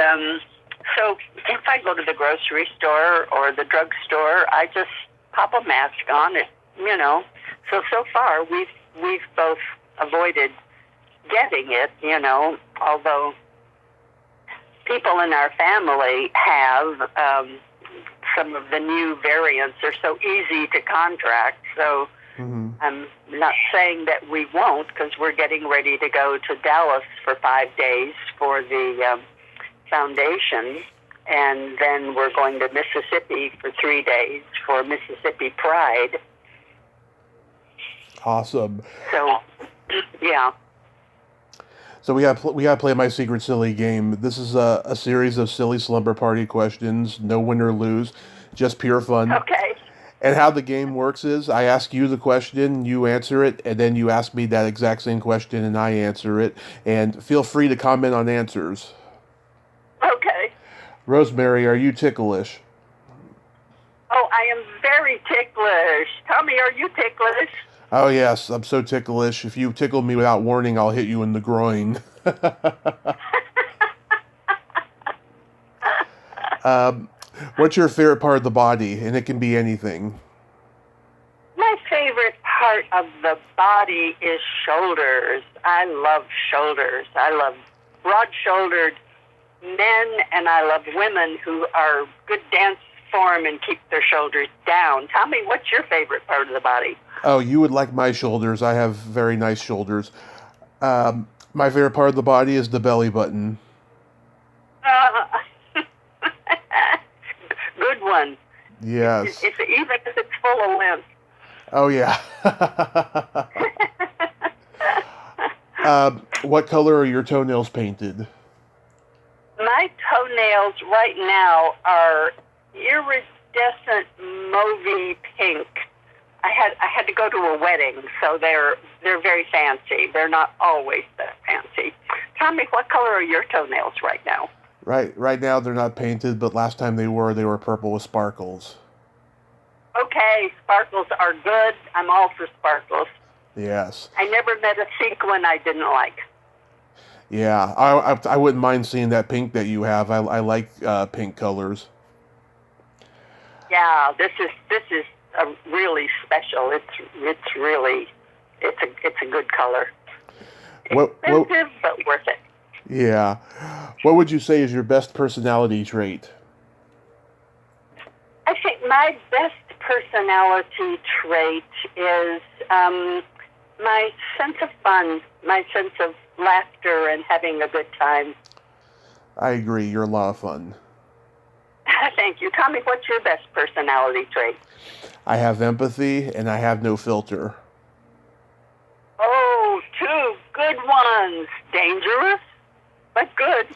B: so if I go to the grocery store or the drugstore, I just pop a mask on. So far we've both avoided getting it. Although people in our family have some of the new variants are so easy to contract. So I'm not saying that we won't, because we're getting ready to go to Dallas for 5 days for the foundation, and then we're going to Mississippi for 3 days for Mississippi Pride.
A: Awesome.
B: So, yeah.
A: So we got to play my secret silly game. This is a series of silly slumber party questions, no win or lose, just pure fun.
B: Okay.
A: And how the game works is I ask you the question, you answer it, and then you ask me that exact same question and I answer it. And feel free to comment on answers.
B: Okay.
A: Rosemary, are you ticklish?
B: Oh, I am very ticklish. Tommy, are you ticklish?
A: Oh, yes, I'm so ticklish. If you tickle me without warning, I'll hit you in the groin. What's your favorite part of the body? And it can be anything.
B: My favorite part of the body is shoulders. I love shoulders. I love broad-shouldered men, and I love women who are good dance form and keep their shoulders down. Tell me, what's your favorite part of the body?
A: Oh, you would like my shoulders. I have very nice shoulders. My favorite part of the body is the belly button.
B: Good one.
A: Yes.
B: Even if it's full of lymph.
A: Oh, yeah. What color are your toenails painted?
B: My toenails right now are iridescent mauvey pink. I had to go to a wedding, so they're very fancy. They're not always that fancy. Tell me, what color are your toenails right now?
A: Right now they're not painted, but last time they were purple with sparkles.
B: Okay, sparkles are good. I'm all for sparkles.
A: Yes.
B: I never met a sequin I didn't like.
A: Yeah, I wouldn't mind seeing that pink that you have. I like pink colors.
B: Yeah, this is really special. It's really a good color. Expensive, but worth it.
A: Yeah. What would you say is your best personality trait?
B: I think my best personality trait is my sense of fun, my sense of laughter and having a good time.
A: I agree. You're a lot of fun.
B: Thank you. Tommy, what's your best personality trait?
A: I have empathy and I have no filter.
B: Oh, two good ones. Dangerous, but good.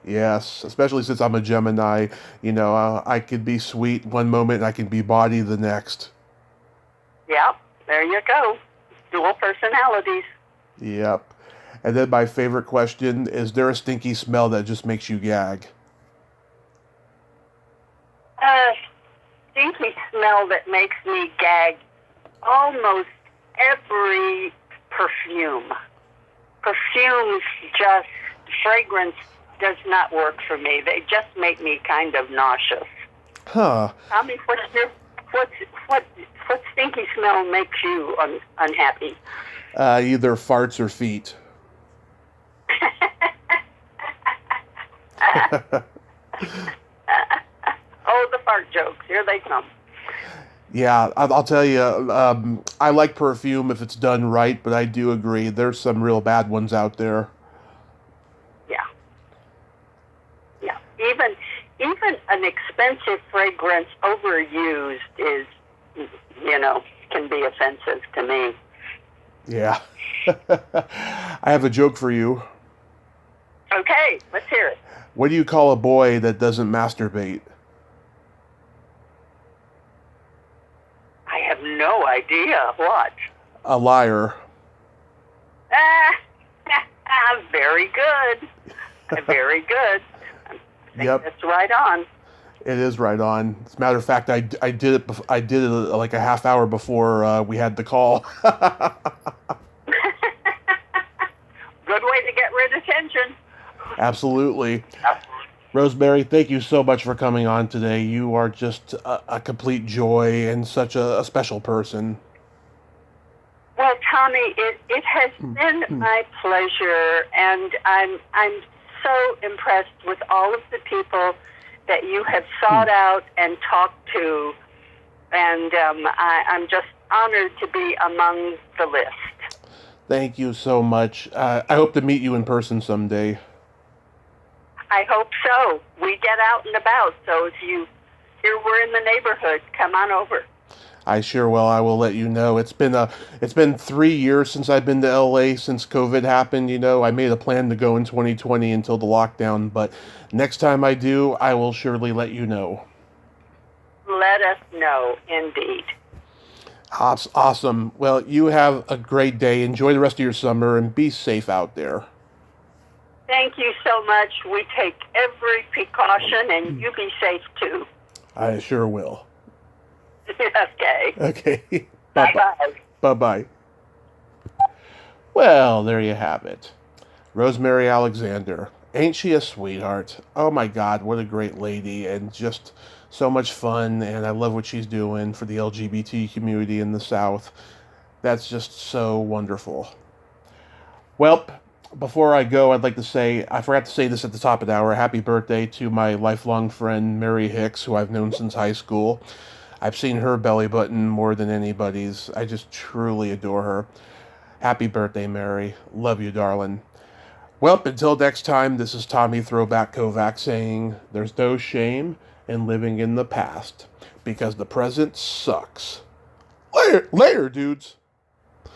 A: Yes, especially since I'm a Gemini. I could be sweet one moment and I can be bawdy the next.
B: Yep, there you go. Dual personalities.
A: Yep. And then my favorite question, is there a stinky smell that just makes you gag?
B: Stinky smell that makes me gag. Almost every perfume. Perfumes just, fragrance does not work for me. They just make me kind of nauseous.
A: Huh.
B: Tell me, what stinky smell makes you unhappy?
A: Either farts or feet.
B: Oh, the fart jokes. Here they come.
A: Yeah, I'll tell you, I like perfume if it's done right, but I do agree, there's some real bad ones out there.
B: Yeah. Yeah. Even an expensive fragrance overused is, can be offensive to me.
A: Yeah. I have a joke for you.
B: Okay, let's hear it.
A: What do you call a boy that doesn't masturbate?
B: I have no idea. What?
A: A liar.
B: Very good. Very good. I think
A: Yep.
B: that's right on.
A: It is right on. As a matter of fact, I did it. I did it like a half hour before we had the call.
B: Good way to get rid of tension.
A: Absolutely. Rosemary, thank you so much for coming on today. You are just a complete joy and such a special person.
B: Well, Tommy, it has been my pleasure, and I'm so impressed with all of the people that you have sought out and talked to, and I'm just honored to be among the list.
A: Thank you so much. I hope to meet you in person someday.
B: I hope so. We get out and about, so if you hear we're in the neighborhood, come on over.
A: I sure will. I will let you know. It's been 3 years since I've been to LA since COVID happened. I made a plan to go in 2020 until the lockdown, but next time I do, I will surely let you know.
B: Let us know, indeed.
A: Awesome. Well, you have a great day. Enjoy the rest of your summer and be safe out there.
B: Thank you so much. We take every precaution, and you be safe too.
A: I sure will.
B: Okay.
A: Okay.
B: Bye-bye.
A: Bye-bye. Well, there you have it. Rosemary Alexander. Ain't she a sweetheart? Oh my God, what a great lady, and just so much fun, and I love what she's doing for the LGBT community in the South. That's just so wonderful. Well, before I go, I'd like to say, I forgot to say this at the top of the hour, happy birthday to my lifelong friend, Mary Hicks, who I've known since high school. I've seen her belly button more than anybody's. I just truly adore her. Happy birthday, Mary. Love you, darling. Well, until next time, this is Tommy Throwback Kovac saying, there's no shame in living in the past, because the present sucks. Later, dudes.